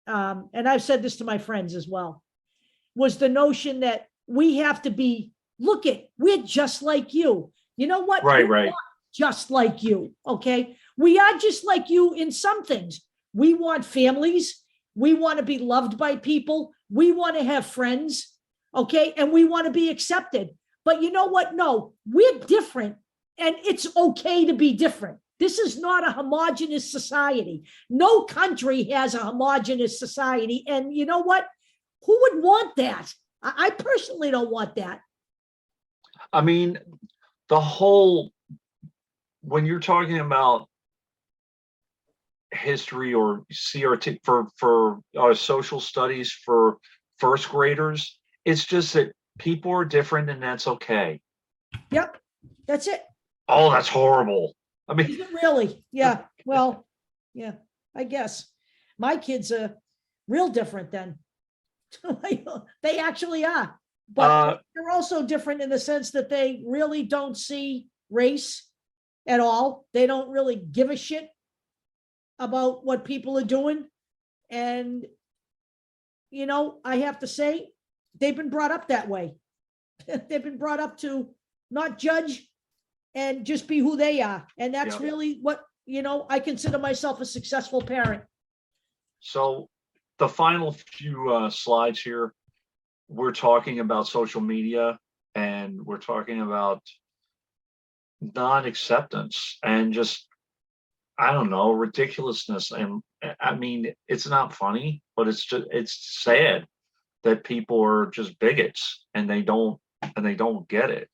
and I've said this to my friends as well, was the notion that we have to be, look it, we're just like you. You know what? Right, We're right. not just like you. Okay. We are just like you in some things. We want families. We want to be loved by people. We want to have friends. Okay. And we want to be accepted. But you know what? No, we're different. And it's okay to be different. This is not a homogenous society. No country has a homogenous society. And you know what? Who would want that? I personally don't want that. I mean, the whole, when you're talking about history or CRT for social studies for first graders, it's just that people are different and that's okay. Yep, that's it. Oh, that's horrible. I mean, is it really? Yeah. Well, yeah, I guess my kids are real different then. They actually are, but they're also different in the sense that they really don't see race at all. They don't really give a shit about what people are doing. And, you know, I have to say, they've been brought up that way. They've been brought up to not judge and just be who they are. And that's really what, you know, I consider myself a successful parent. So the final few slides here, we're talking about social media and we're talking about non-acceptance and just, I don't know, ridiculousness. And I mean, it's not funny, but it's just, it's sad that people are just bigots and they don't get it.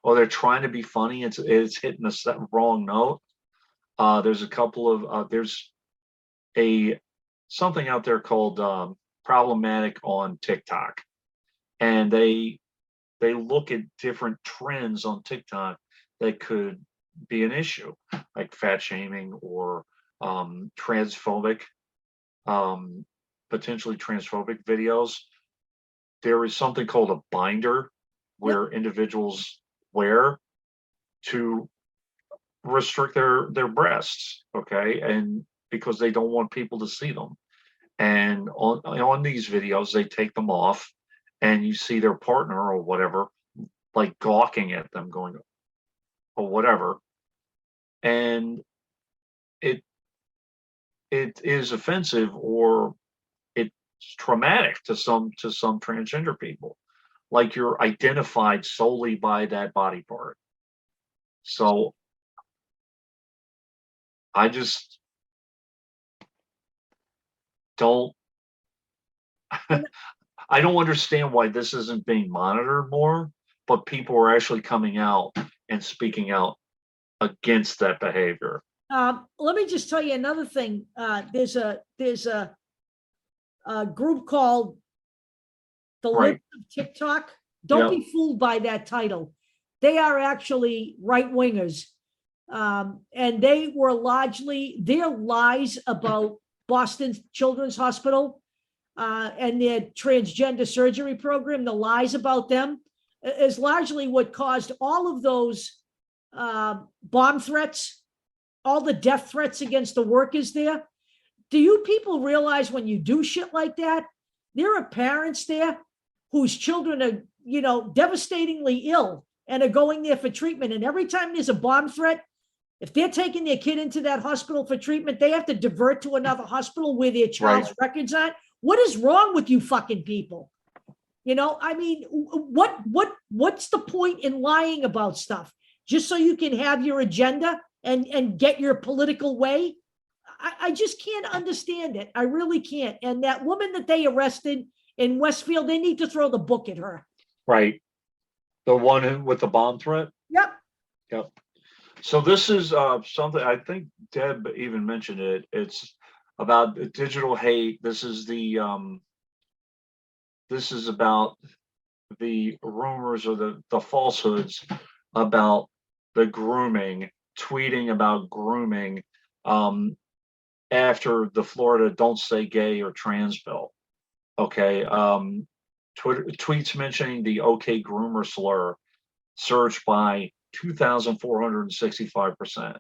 Or they're trying to be funny. It's hitting the wrong note. There's a couple of, there's something out there called problematic on TikTok. And they look at different trends on TikTok that could be an issue, like fat shaming or transphobic, potentially transphobic videos. There is something called a binder where individuals wear to restrict their breasts, okay, and because they don't want people to see them. And on these videos, they take them off, and you see their partner or whatever, like gawking at them, going, or whatever, and it is offensive or it's traumatic to some transgender people, like you're identified solely by that body part. So I just don't I don't understand why this isn't being monitored more, but people are actually coming out and speaking out against that behavior. Let me just tell you another thing. There's a group called the Libs of TikTok. Don't be fooled by that title. They are actually right wingers, and they were largely their lies about Boston Children's Hospital and their transgender surgery program. The lies about them is largely what caused all of those bomb threats, all the death threats against the workers there. Do you people realize when you do shit like that, there are parents there whose children are, you know, devastatingly ill and are going there for treatment. And every time there's a bomb threat, if they're taking their kid into that hospital for treatment, they have to divert to another hospital where their child's records aren't. What is wrong with you fucking people? You know, I mean, what's the point in lying about stuff? Just so you can have your agenda and get your political way? I just can't understand it. I really can't. And that woman that they arrested in Westfield, they need to throw the book at her. Right. The one with the bomb threat? Yep. Yep. So this is something, I think Deb even mentioned it. It's about digital hate. This is about the rumors or the falsehoods about the grooming, tweeting about grooming after the Florida Don't Say Gay or Trans bill. Okay. Twitter tweets mentioning the OK groomer slur surged by 2,465%.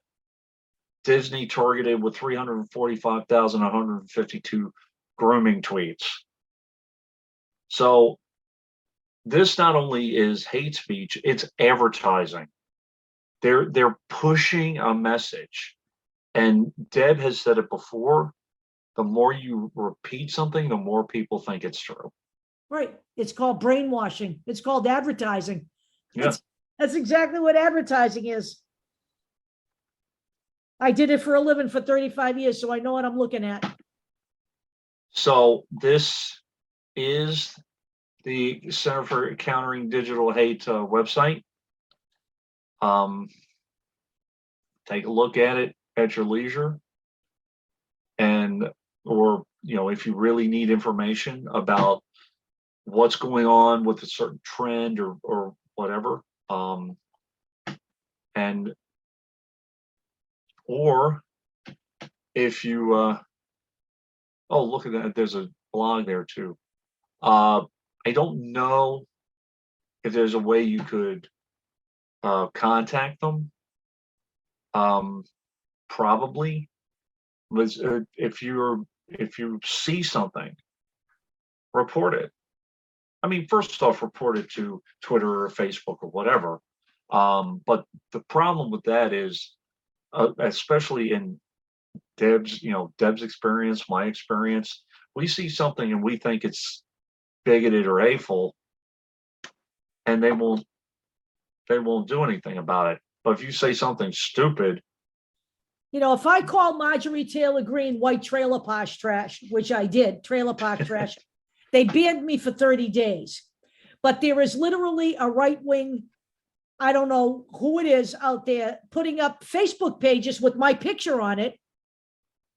Disney targeted with 345,152 grooming tweets. So this not only is hate speech, it's advertising. They're pushing a message. And Deb has said it before, the more you repeat something, the more people think it's true. Right. It's called brainwashing. It's called advertising. Yeah. That's exactly what advertising is. I did it for a living for 35 years, so I know what I'm looking at. So this is the Center for Countering Digital Hate website. Take a look at it at your leisure, and or if you really need information about what's going on with a certain trend or whatever, and or if you oh, look at that, there's a blog there too. I don't know if there's a way you could contact them. Probably, but if you see something, report it. I mean, first off, report it to Twitter or Facebook or whatever. But the problem with that is, especially in Deb's experience, my experience, we see something and we think it's bigoted or hateful, and they won't do anything about it. But if you say something stupid, if I call Marjorie Taylor Greene white trailer park trash, which I did, trailer park trash, they banned me for 30 days. But there is literally a right-wing, I don't know who it is out there, putting up Facebook pages with my picture on it,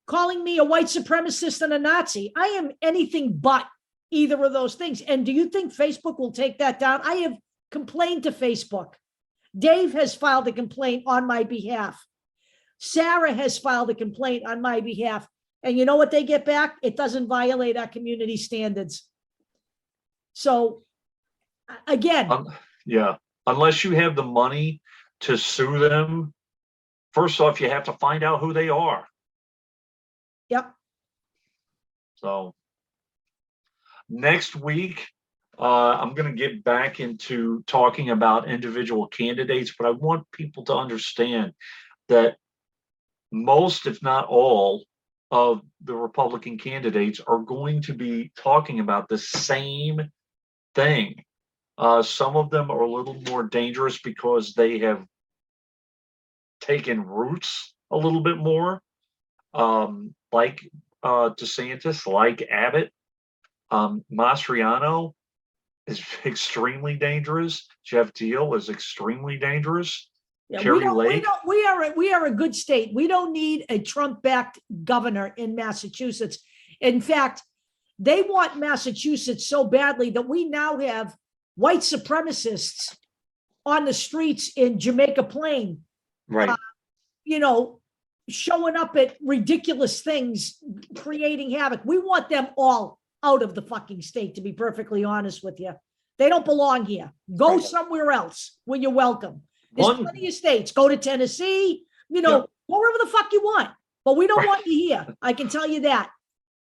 calling me a white supremacist and a Nazi. I am anything but either of those things. And do you think Facebook will take that down? I have complained to Facebook. Dave has filed a complaint on my behalf. Sarah has filed a complaint on my behalf. And you know what they get back? It doesn't violate our community standards. So again, yeah, unless you have the money to sue them, first off, you have to find out who they are. Yep. So next week, I'm going to get back into talking about individual candidates, but I want people to understand that most, if not all, of the Republican candidates are going to be talking about the same thing. Some of them are a little more dangerous because they have taken roots a little bit more, like DeSantis, like Abbott. Mastriano is extremely dangerous. Jeff Deal is extremely dangerous. Yeah, Kerry Lake. We are a good state. We don't need a Trump-backed governor in Massachusetts. In fact, they want Massachusetts so badly that we now have white supremacists on the streets in Jamaica Plain, Right. Showing up at ridiculous things, creating havoc. We want them all out of the fucking state, to be perfectly honest with you. They don't belong here. Go somewhere else when you're welcome. There's plenty of states. Go to Tennessee, go wherever the fuck you want. But we don't want you here. I can tell you that.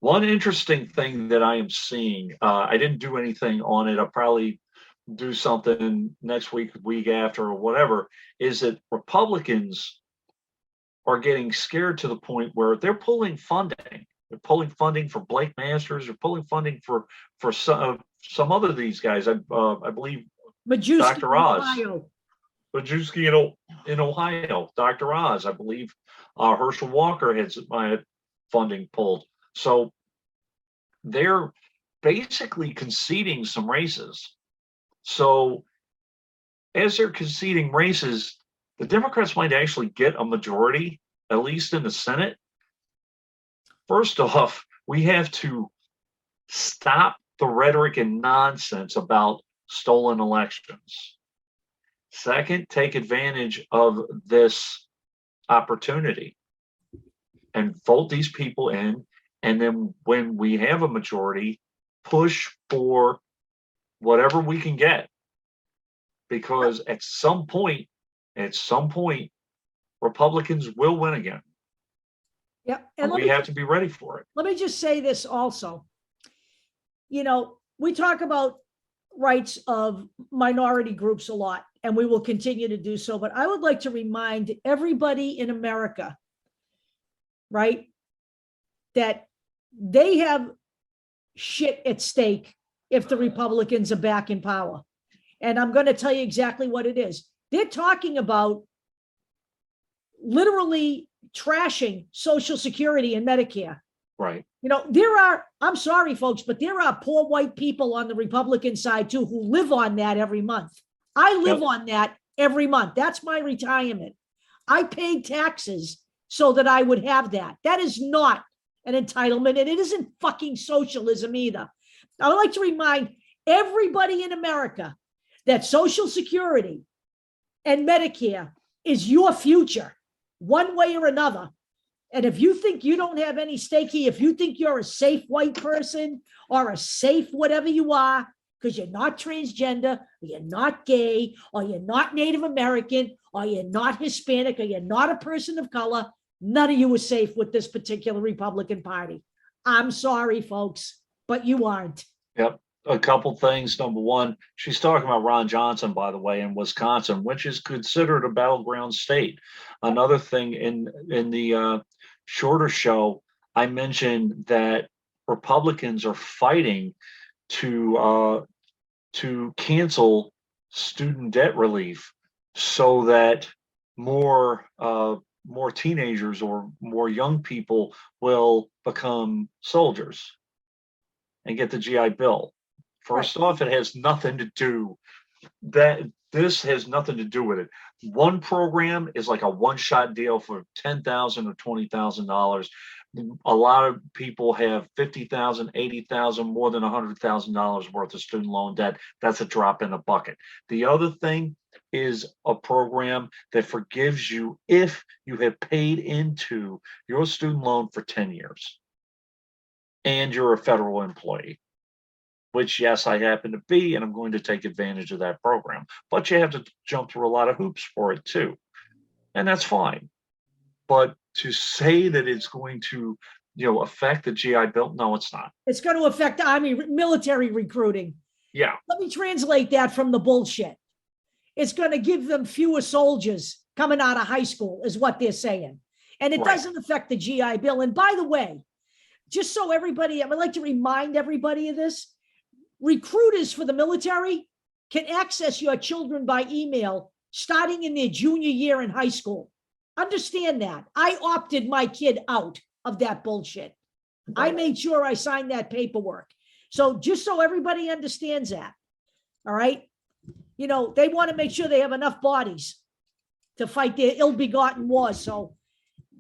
One interesting thing that I am seeing, I didn't do anything on it. I'll probably do something next week, week after, or whatever, is that Republicans are getting scared to the point where they're pulling funding. They're pulling funding for Blake Masters. They're pulling funding for some other of these guys. I believe Majewski, Dr. Oz. Ohio. Majewski in Ohio. Dr. Oz. I believe Herschel Walker had funding pulled. So they're basically conceding some races. So as they're conceding races, the Democrats might actually get a majority, at least in the Senate. First off, we have to stop the rhetoric and nonsense about stolen elections. Second, take advantage of this opportunity and vote these people in. And then when we have a majority, push for whatever we can get, because at some point, Republicans will win again. Yep. And we have to be ready for it. Let me just say this also. We talk about rights of minority groups a lot, and we will continue to do so. But I would like to remind everybody in America, right, that they have shit at stake if the Republicans are back in power. And I'm going to tell you exactly what it is. They're talking about literally trashing Social Security and Medicare. Right. I'm sorry, folks, but there are poor white people on the Republican side too who live on that every month. I live on that every month. That's my retirement. I paid taxes so that I would have that. That is not an entitlement, and it isn't fucking socialism either. I would like to remind everybody in America that Social Security and Medicare is your future, one way or another. And if you think you don't have any stake here, if you think you're a safe white person or a safe whatever you are, because you're not transgender, or you're not gay, or you're not Native American, or you're not Hispanic, or you're not a person of color, none of you are safe with this particular Republican Party. I'm sorry, folks, but you aren't. Yep. A couple things. Number one, she's talking about Ron Johnson, by the way, in Wisconsin, which is considered a battleground state. Another thing, in the shorter show, I mentioned that Republicans are fighting to cancel student debt relief so that more teenagers or more young people will become soldiers and get the GI Bill. First off, it has nothing to do this has nothing to do with it. One program is like a one-shot deal for $10,000 or $20,000. A lot of people have $50,000, $80,000, more than $100,000 worth of student loan debt. That's a drop in the bucket. The other thing is a program that forgives you if you have paid into your student loan for 10 years and you're a federal employee, which, yes, I happen to be, and I'm going to take advantage of that program. But you have to jump through a lot of hoops for it too. And that's fine. But to say that it's going to, affect the GI Bill, no, it's not. It's going to affect military recruiting. Yeah. Let me translate that from the bullshit. It's going to give them fewer soldiers coming out of high school, is what they're saying. And it doesn't affect the GI Bill. And by the way, just so everybody, I would like to remind everybody of this. Recruiters for the military can access your children by email starting in their junior year in high school. Understand that. I opted my kid out of that bullshit. I made sure I signed that paperwork. So just so everybody understands that, all right? They want to make sure they have enough bodies to fight their ill-begotten wars. So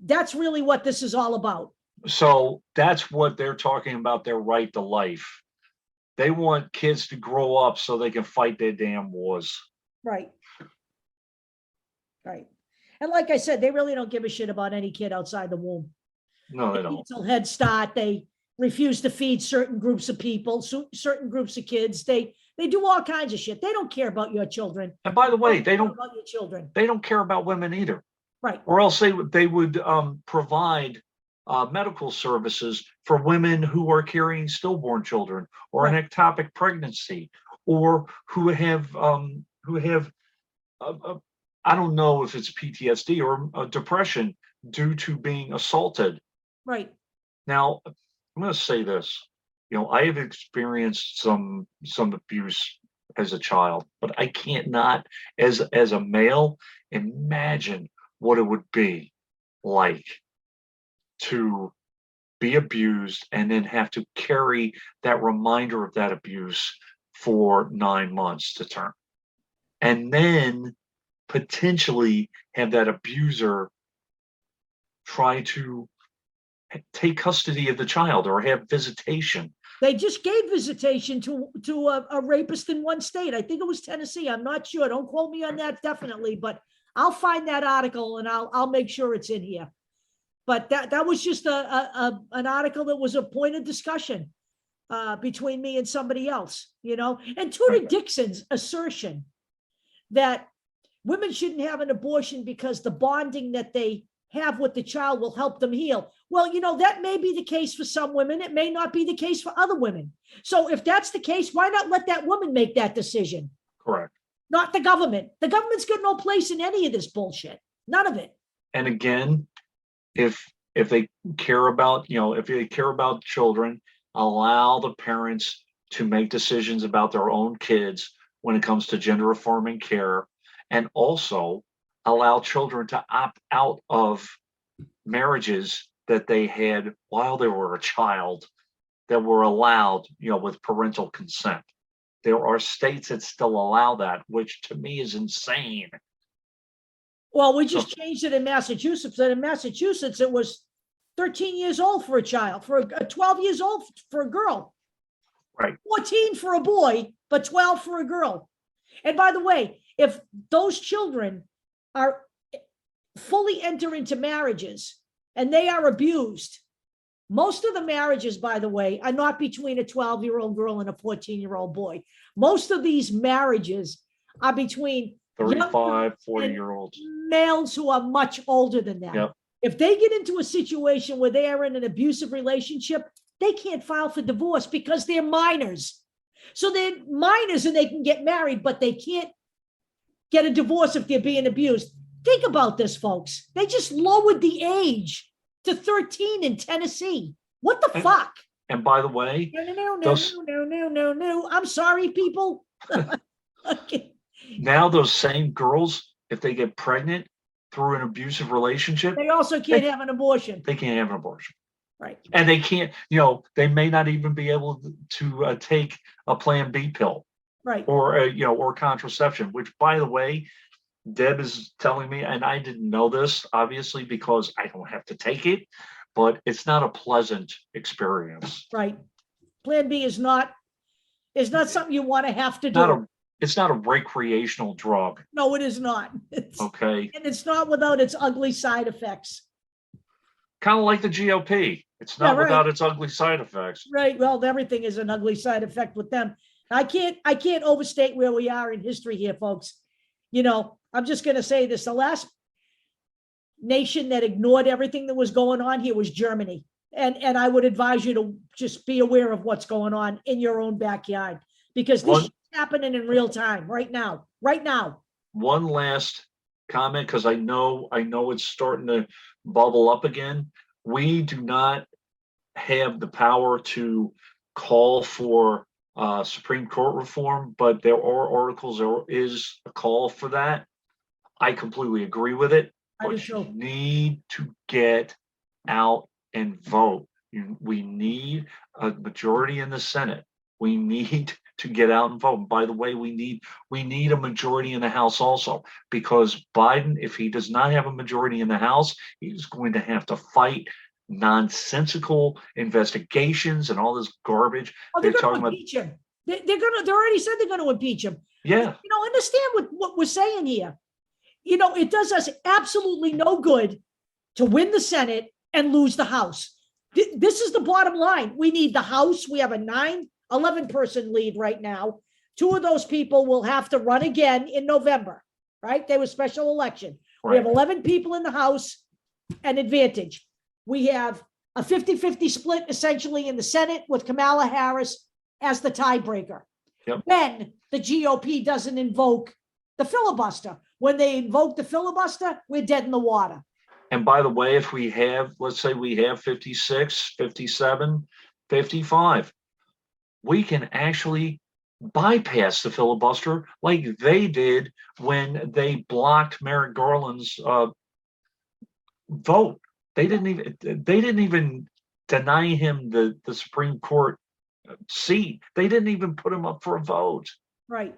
that's really what this is all about. So that's what they're talking about, their right to life. They want kids to grow up so they can fight their damn wars. Right. Right. And like I said, they really don't give a shit about any kid outside the womb. No, they don't. Until Head Start, they refuse to feed certain groups of people, certain groups of kids. They do all kinds of shit. They don't care about your children. And by the way, they don't care about your children. They don't care about women either. Right. Or else they would provide medical services for women who are carrying stillborn children or an ectopic pregnancy, or who have I don't know if it's PTSD or depression due to being assaulted. Right. Now, I'm going to say this. I have experienced some abuse as a child, but I can't not, as a male, imagine what it would be like to be abused and then have to carry that reminder of that abuse for 9 months to term. And then potentially have that abuser try to take custody of the child or have visitation. They just gave visitation to a rapist in one state. I think it was Tennessee. I'm not sure. Don't quote me on that definitely, but I'll find that article and I'll make sure it's in here. But that was just an article that was a point of discussion. between me and somebody else, And Tudor Dixon's assertion that women shouldn't have an abortion because the bonding that they have with the child will help them heal. Well, that may be the case for some women. It may not be the case for other women. So if that's the case, why not let that woman make that decision? Correct. Not the government. The government's got no place in any of this bullshit. None of it. And again, if they care about, if they care about children, allow the parents to make decisions about their own kids when it comes to gender affirming care, and also allow children to opt out of marriages that they had while they were a child that were allowed, with parental consent. There are states that still allow that, which to me is insane. Well, we just changed it in Massachusetts. And in Massachusetts, it was 13 years old for a child, for 12 years old for a girl. Right. 14 for a boy, but 12 for a girl. And by the way, if those children are fully enter into marriages and they are abused, most of the marriages, by the way, are not between a 12-year-old girl and a 14-year-old boy. Most of these marriages are between 35, 40-year-olds. Males who are much older than that. Yep. If they get into a situation where they are in an abusive relationship, they can't file for divorce because they're minors. So they're minors and they can get married, but they can't get a divorce if they're being abused. Think about this, folks. They just lowered the age to 13 in Tennessee. What the fuck? And by the way, no. I'm sorry, people. Okay. Now those same girls, if they get pregnant through an abusive relationship, they also can't have an abortion. They can't have an abortion. Right. And they can't, they may not even be able to take a Plan B pill. Right. Or, or contraception, which, by the way, Deb is telling me, and I didn't know this, obviously, because I don't have to take it, but it's not a pleasant experience. Right. Plan B is not something you want to have to do. It's not a recreational drug. No, it is not. Okay. And it's not without its ugly side effects. Kind of like the GOP. It's not without its ugly side effects. Right. Well, everything is an ugly side effect with them. I can't overstate where we are in history here, folks. I'm just going to say this. The last nation that ignored everything that was going on here was Germany. And I would advise you to just be aware of what's going on in your own backyard, because this is happening in real time right now. One last comment, because I know it's starting to bubble up again. We do not have the power to call for Supreme Court reform, but there are articles, there is a call for that. I completely agree with it, but you need to get out and vote. We need a majority in the Senate. We need to get out and vote. And by the way, we need a majority in the House also, because Biden, if he does not have a majority in the House, he's going to have to fight nonsensical investigations and all this garbage. Oh, they're talking about impeach him. They already said they're going to impeach him. Yeah. Understand what we're saying here. It does us absolutely no good to win the Senate and lose the House. This is the bottom line. We need the House. We have a 11 person lead right now. 2 of those people will have to run again in November, right? There was special election. Right. We have 11 people in the House, an advantage. We have a 50-50 split essentially in the Senate with Kamala Harris as the tiebreaker. Yep. When the GOP doesn't invoke the filibuster. When they invoke the filibuster, we're dead in the water. And by the way, if we have, let's say we have 56, 57, 55, we can actually bypass the filibuster like they did when they blocked Merrick Garland's vote. They didn't even deny him the Supreme Court seat. They didn't even put him up for a vote. Right.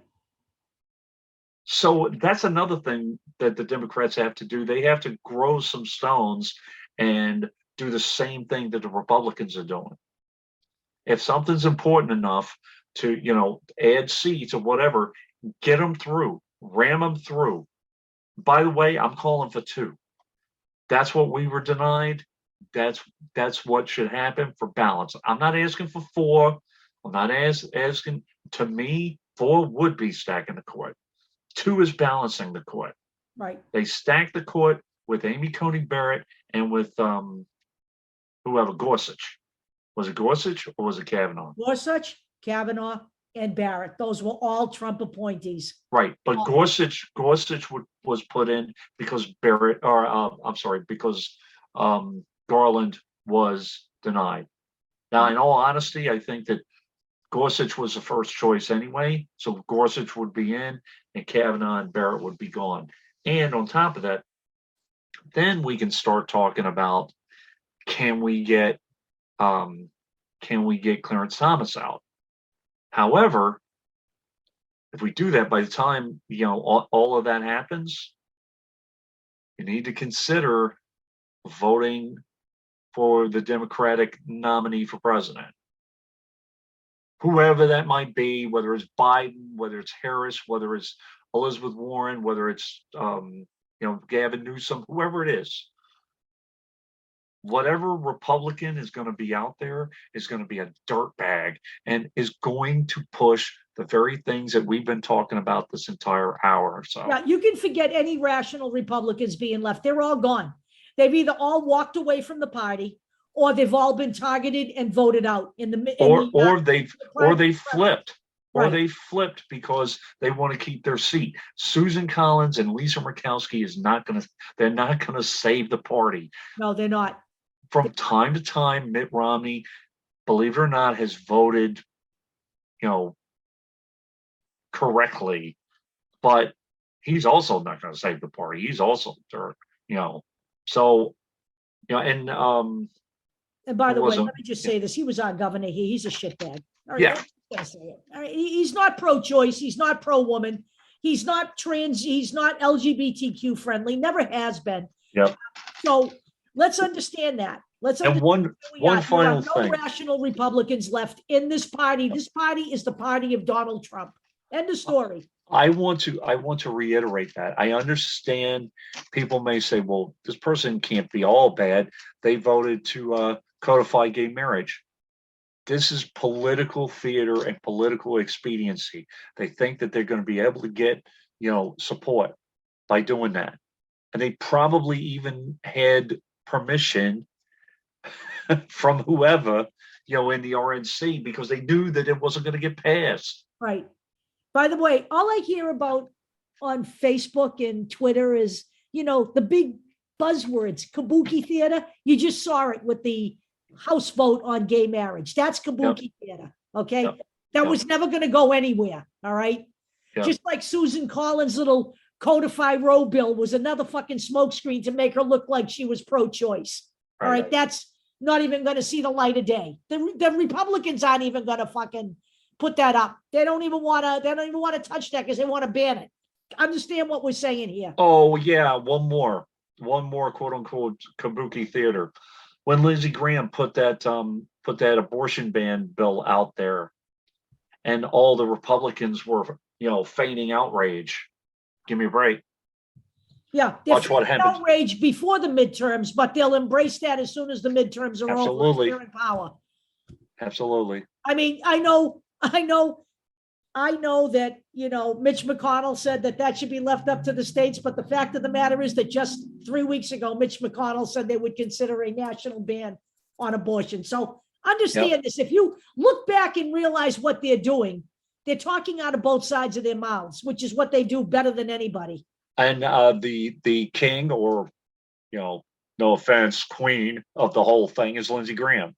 So that's another thing that the Democrats have to do. They have to grow some stones and do the same thing that the Republicans are doing. If something's important enough to, add seats or whatever, get them through, ram them through. By the way, I'm calling for 2. That's what we were denied. That's what should happen for balance. I'm not asking for 4. I'm not asking. To me, 4 would be stacking the court. 2 is balancing the court. Right. They stack the court with Amy Coney Barrett and with whoever, Gorsuch. Was it Gorsuch or was it Kavanaugh? Gorsuch, Kavanaugh, and Barrett. Those were all Trump appointees. Right, but Gorsuch was put in because Barrett, or I'm sorry, because Garland was denied. Now, in all honesty, I think that Gorsuch was the first choice anyway, so Gorsuch would be in, and Kavanaugh and Barrett would be gone. And on top of that, then we can start talking about can we get Clarence Thomas out? However, if we do that, by the time all of that happens, you need to consider voting for the Democratic nominee for president. Whoever that might be, whether it's Biden, whether it's Harris, whether it's Elizabeth Warren, whether it's Gavin Newsom, whoever it is. Whatever Republican is going to be out there is going to be a dirtbag and is going to push the very things that we've been talking about this entire hour or so. Yeah, you can forget any rational Republicans being left. They're all gone. They've either all walked away from the party, or they've all been targeted and voted out in the or they flipped. Or Right. they flipped because they want to keep their seat. Susan Collins and Lisa Murkowski they're not going to save the party. No, they're not. From time to time, Mitt Romney, believe it or not, has voted, correctly, but he's also not going to save the party. He's also dirt, So, and And by the way, wasn't- let me just say this. He was our governor here. He's a shitbag. All right, Yeah. I'm gonna say it. All right, he's not pro-choice. He's not pro-woman. He's not trans. He's not LGBTQ friendly. Never has been. Yep. So let's understand that. Let's And understand one final there are no thing. rational Republicans left in this party. This party is the party of Donald Trump. End of story. I want to reiterate that. I understand people may say, well, this person can't be all bad. They voted to codify gay marriage. This is political theater and political expediency. They think that they're going to be able to get, support by doing that. And they probably even had permission from whoever, in the RNC, because they knew that it wasn't going to get passed. Right. By the way, all I hear about on Facebook and Twitter is, the big buzzwords, kabuki theater. You just saw it with the House vote on gay marriage. That's kabuki theater. Okay. Yep. That was never going to go anywhere. All right. Yep. Just like Susan Collins' little codify row bill was another fucking smokescreen to make her look like she was pro-choice. All right. That's not even going to see the light of day. The Republicans aren't even going to fucking put that up. They don't even want to touch that because they want to ban it. Understand what we're saying here. Oh yeah, one more quote unquote kabuki theater. When Lindsey Graham put that abortion ban bill out there, and all the Republicans were feigning outrage. Give me a break. Yeah, Watch what happens. Outrage before the midterms, but they'll embrace that as soon as the midterms are Absolutely. over. They're in power. Absolutely. I mean, I know that, Mitch McConnell said that should be left up to the states. But the fact of the matter is that just 3 weeks ago, Mitch McConnell said they would consider a national ban on abortion. So understand this. If you look back and realize what they're doing, they're talking out of both sides of their mouths, which is what they do better than anybody. And the king, or, no offense, queen of the whole thing is Lindsey Graham.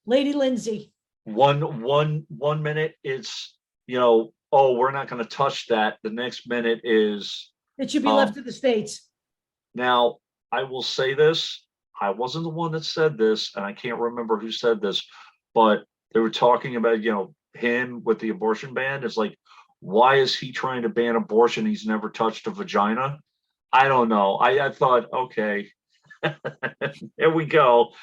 Lady Lindsay. One minute it's, oh, we're not going to touch that. The next minute is It should be left to the states. Now, I will say this. I wasn't the one that said this, and I can't remember who said this, but they were talking about, him with the abortion ban. It's like, why is he trying to ban abortion? He's never touched a vagina. I don't know. I thought, okay, there we go.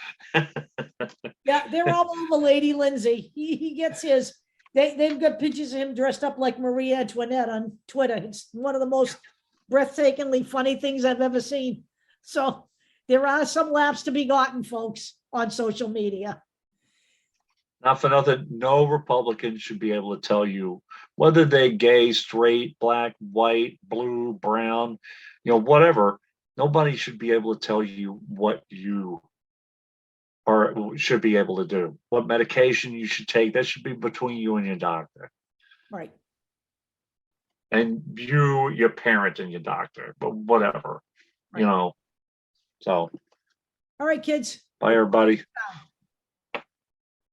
Yeah, they're all over Lady Lindsay. He gets his. They've got pictures of him dressed up like Marie Antoinette on Twitter. It's one of the most breathtakingly funny things I've ever seen. So there are some laughs to be gotten, folks, on social media. Not for nothing, no Republican should be able to tell you whether they're gay, straight, black, white, blue, brown, whatever. Nobody should be able to tell you what you should be able to do, what medication you should take. That should be between you and your doctor. Right. And you, your parent, and your doctor, but whatever, Right. So. All right, kids. Bye, everybody.